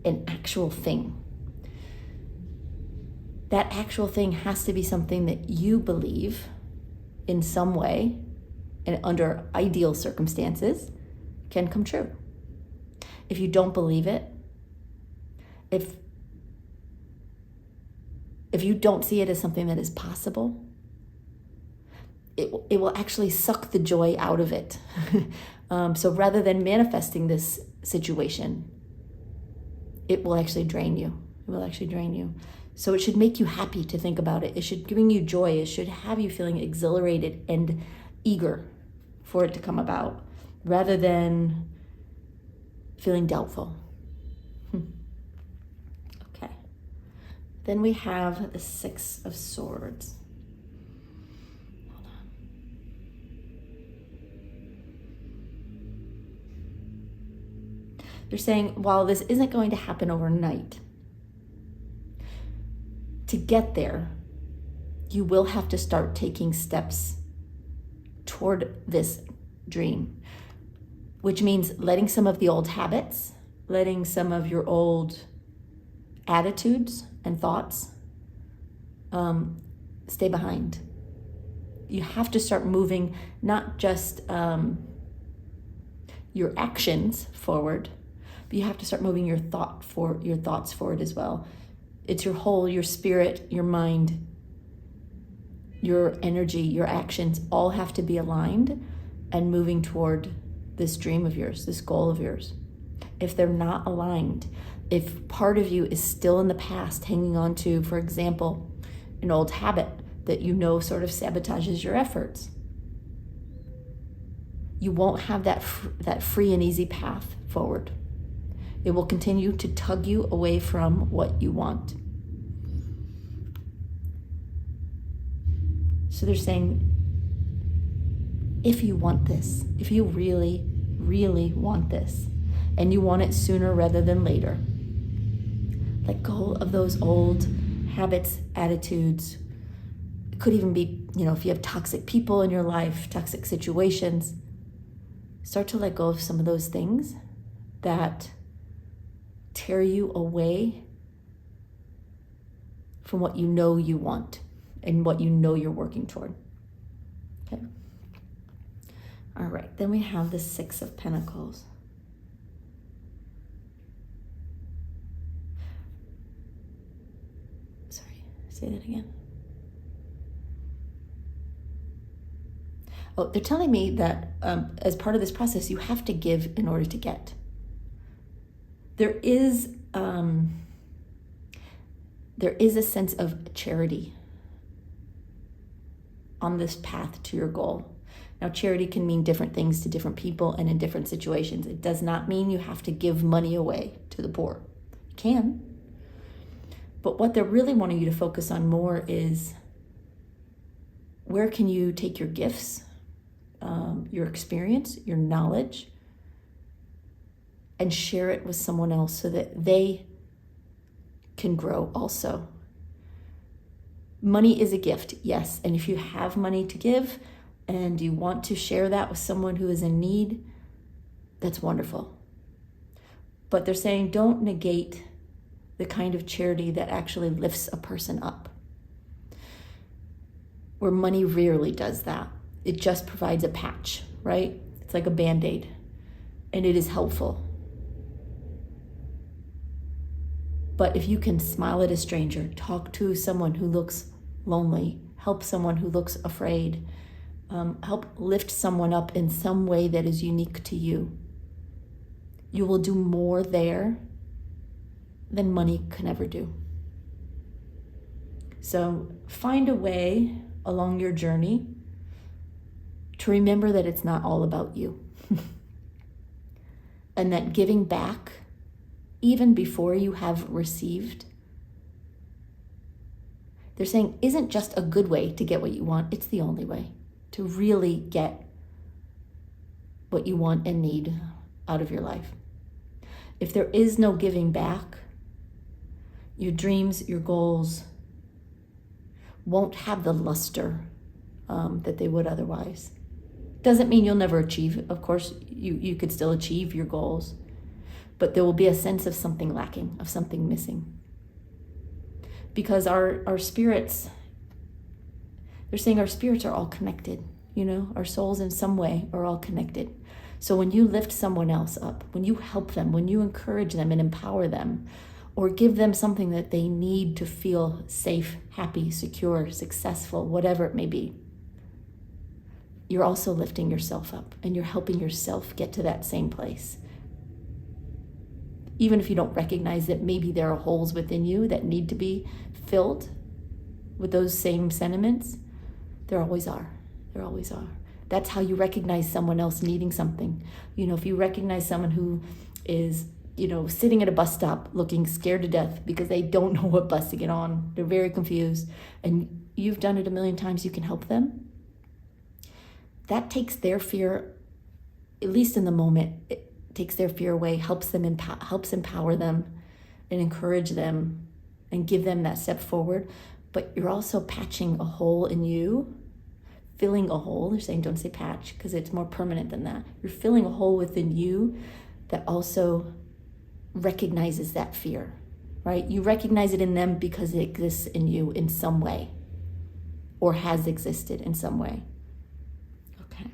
an actual thing. That actual thing has to be something that you believe in some way, and under ideal circumstances, can come true. If you don't believe it, if you don't see it as something that is possible, it will actually suck the joy out of it. So rather than manifesting this situation, it will actually drain you. It will actually drain you. So it should make you happy to think about it. It should bring you joy. It should have you feeling exhilarated and eager for it to come about, rather than feeling doubtful. Okay. Then we have the Six of Swords. Hold on. They're saying, while this isn't going to happen overnight, to get there, you will have to start taking steps toward this dream, which means letting some of the old habits, letting some of your old attitudes and thoughts stay behind. You have to start moving not just your actions forward, but you have to start moving your thoughts forward as well. It's your spirit, your mind, your energy, your actions all have to be aligned and moving toward this dream of yours, this goal of yours. If they're not aligned, if part of you is still in the past, hanging on to, for example, an old habit that you know sort of sabotages your efforts, you won't have that free and easy path forward. It will continue to tug you away from what you want. So they're saying, if you want this, if you really, really want this, and you want it sooner rather than later, let go of those old habits, attitudes. It could even be, if you have toxic people in your life, toxic situations, start to let go of some of those things that tear you away from what you know you want and what you know you're working toward. Okay. All right, then we have the Six of Pentacles. Sorry, say that again. Oh, they're telling me that as part of this process, you have to give in order to get. There is a sense of charity on this path to your goal. Now, charity can mean different things to different people and in different situations. It does not mean you have to give money away to the poor. You can. But what they're really wanting you to focus on more is, where can you take your gifts, your experience, your knowledge, and share it with someone else so that they can grow also. Money is a gift, yes. And if you have money to give and you want to share that with someone who is in need, that's wonderful. But they're saying, don't negate the kind of charity that actually lifts a person up. Where money rarely does that. It just provides a patch, right? It's like a Band-Aid, and it is helpful. But if you can smile at a stranger, talk to someone who looks lonely, help someone who looks afraid, help lift someone up in some way that is unique to you, you will do more there than money can ever do. So find a way along your journey to remember that it's not all about you. And that giving back, even before you have received, they're saying isn't just a good way to get what you want, it's the only way to really get what you want and need out of your life. If there is no giving back, your dreams, your goals won't have the luster that they would otherwise. Doesn't mean you'll never achieve. Of course, you could still achieve your goals, but there will be a sense of something lacking, of something missing. Because our spirits, they're saying our spirits are all connected, our souls in some way are all connected. So when you lift someone else up, when you help them, when you encourage them and empower them, or give them something that they need to feel safe, happy, secure, successful, whatever it may be, you're also lifting yourself up and you're helping yourself get to that same place. even if you don't recognize that maybe there are holes within you that need to be filled with those same sentiments, there always are. There always are. That's how you recognize someone else needing something. If you recognize someone who is, sitting at a bus stop looking scared to death because they don't know what bus to get on, they're very confused, and you've done it a million times, you can help them. That takes their fear, at least in the moment, it takes their fear away, helps empower them and encourage them and give them that step forward. But you're also patching a hole in you, filling a hole. They're saying don't say patch because it's more permanent than that. You're filling a hole within you that also recognizes that fear, right? You recognize it in them because it exists in you in some way or has existed in some way. Okay.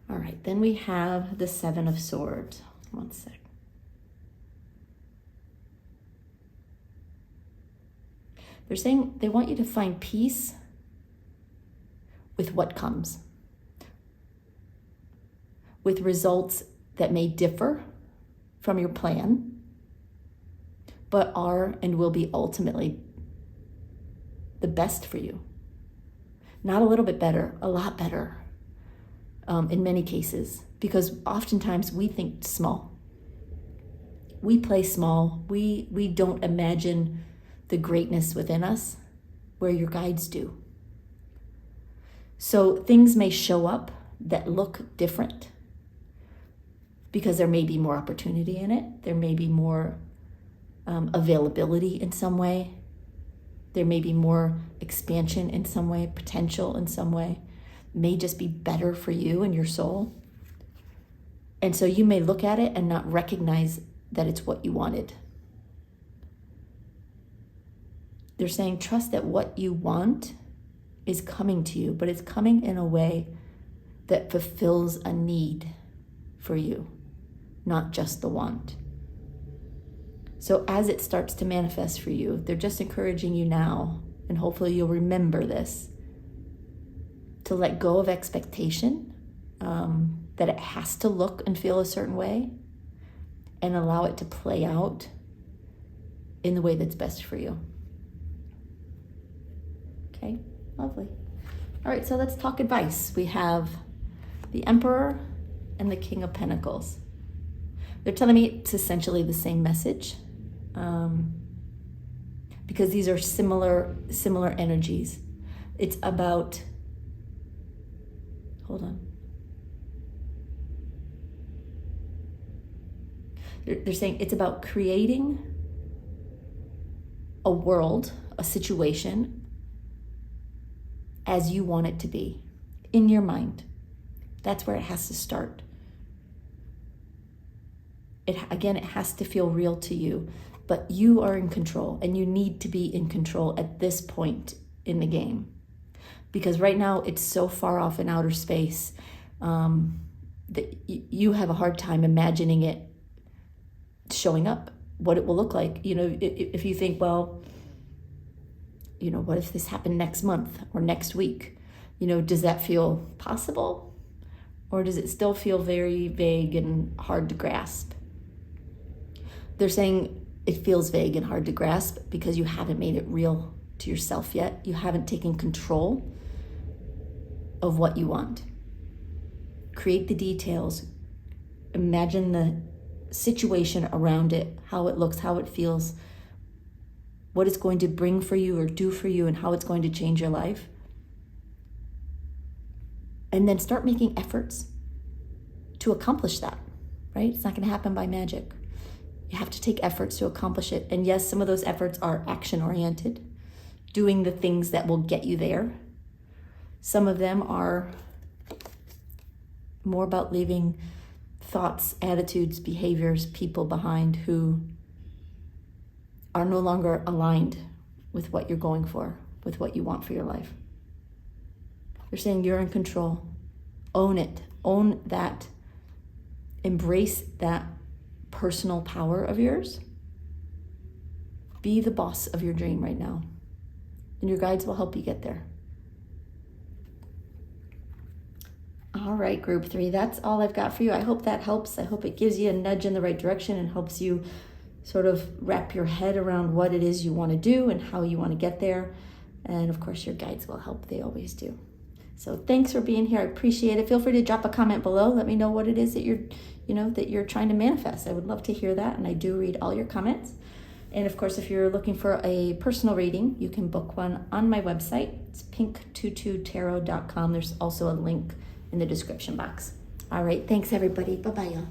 All right, then we have the Seven of Swords. One sec. They're saying they want you to find peace with what comes, with results that may differ from your plan, but are and will be ultimately the best for you. Not a little bit better, a lot better in many cases, because oftentimes we think small. We play small. We don't imagine the greatness within us where your guides do. So things may show up that look different because there may be more opportunity in it. There may be more availability in some way. There may be more expansion in some way, potential in some way. It may just be better for you and your soul. And so you may look at it and not recognize that it's what you wanted. They're saying trust that what you want is coming to you, but it's coming in a way that fulfills a need for you, not just the want. So as it starts to manifest for you, they're just encouraging you now, and hopefully you'll remember this, to let go of expectation, that it has to look and feel a certain way, and allow it to play out in the way that's best for you. Okay, lovely. All right, so let's talk advice. We have the Emperor and the King of Pentacles. They're telling me it's essentially the same message, because these are similar energies. It's about, hold on. They're saying it's about creating a world, a situation, as you want it to be, in your mind. That's where it has to start. It has to feel real to you, but you are in control, and you need to be in control at this point in the game. Because right now it's so far off in outer space that you have a hard time imagining it showing up, what it will look like. If you think, well, what if this happened next month or next week? Does that feel possible? Or does it still feel very vague and hard to grasp? They're saying it feels vague and hard to grasp because you haven't made it real to yourself yet. You haven't taken control of what you want. Create the details. Imagine the situation around it, how it looks, how it feels, what it's going to bring for you or do for you, and how it's going to change your life. And then start making efforts to accomplish that, right? It's not going to happen by magic. You have to take efforts to accomplish it. And yes, some of those efforts are action-oriented, doing the things that will get you there. Some of them are more about leaving thoughts, attitudes, behaviors, people behind who are no longer aligned with what you're going for, with what you want for your life. They're saying you're in control. Own it. Own that. Embrace that personal power of yours. Be the boss of your dream right now. And your guides will help you get there. All right, group 3, that's all I've got for you. I hope that helps. I hope it gives you a nudge in the right direction and helps you sort of wrap your head around what it is you want to do and how you want to get there. And of course, your guides will help. They always do. So thanks for being here. I appreciate it. Feel free to drop a comment below. Let me know what it is that you're trying to manifest. I would love to hear that, and I do read all your comments. And of course, if you're looking for a personal reading, you can book one on my website. It's pink22tarot.com. There's also a link in the description box. All right, thanks everybody. Bye-bye, y'all.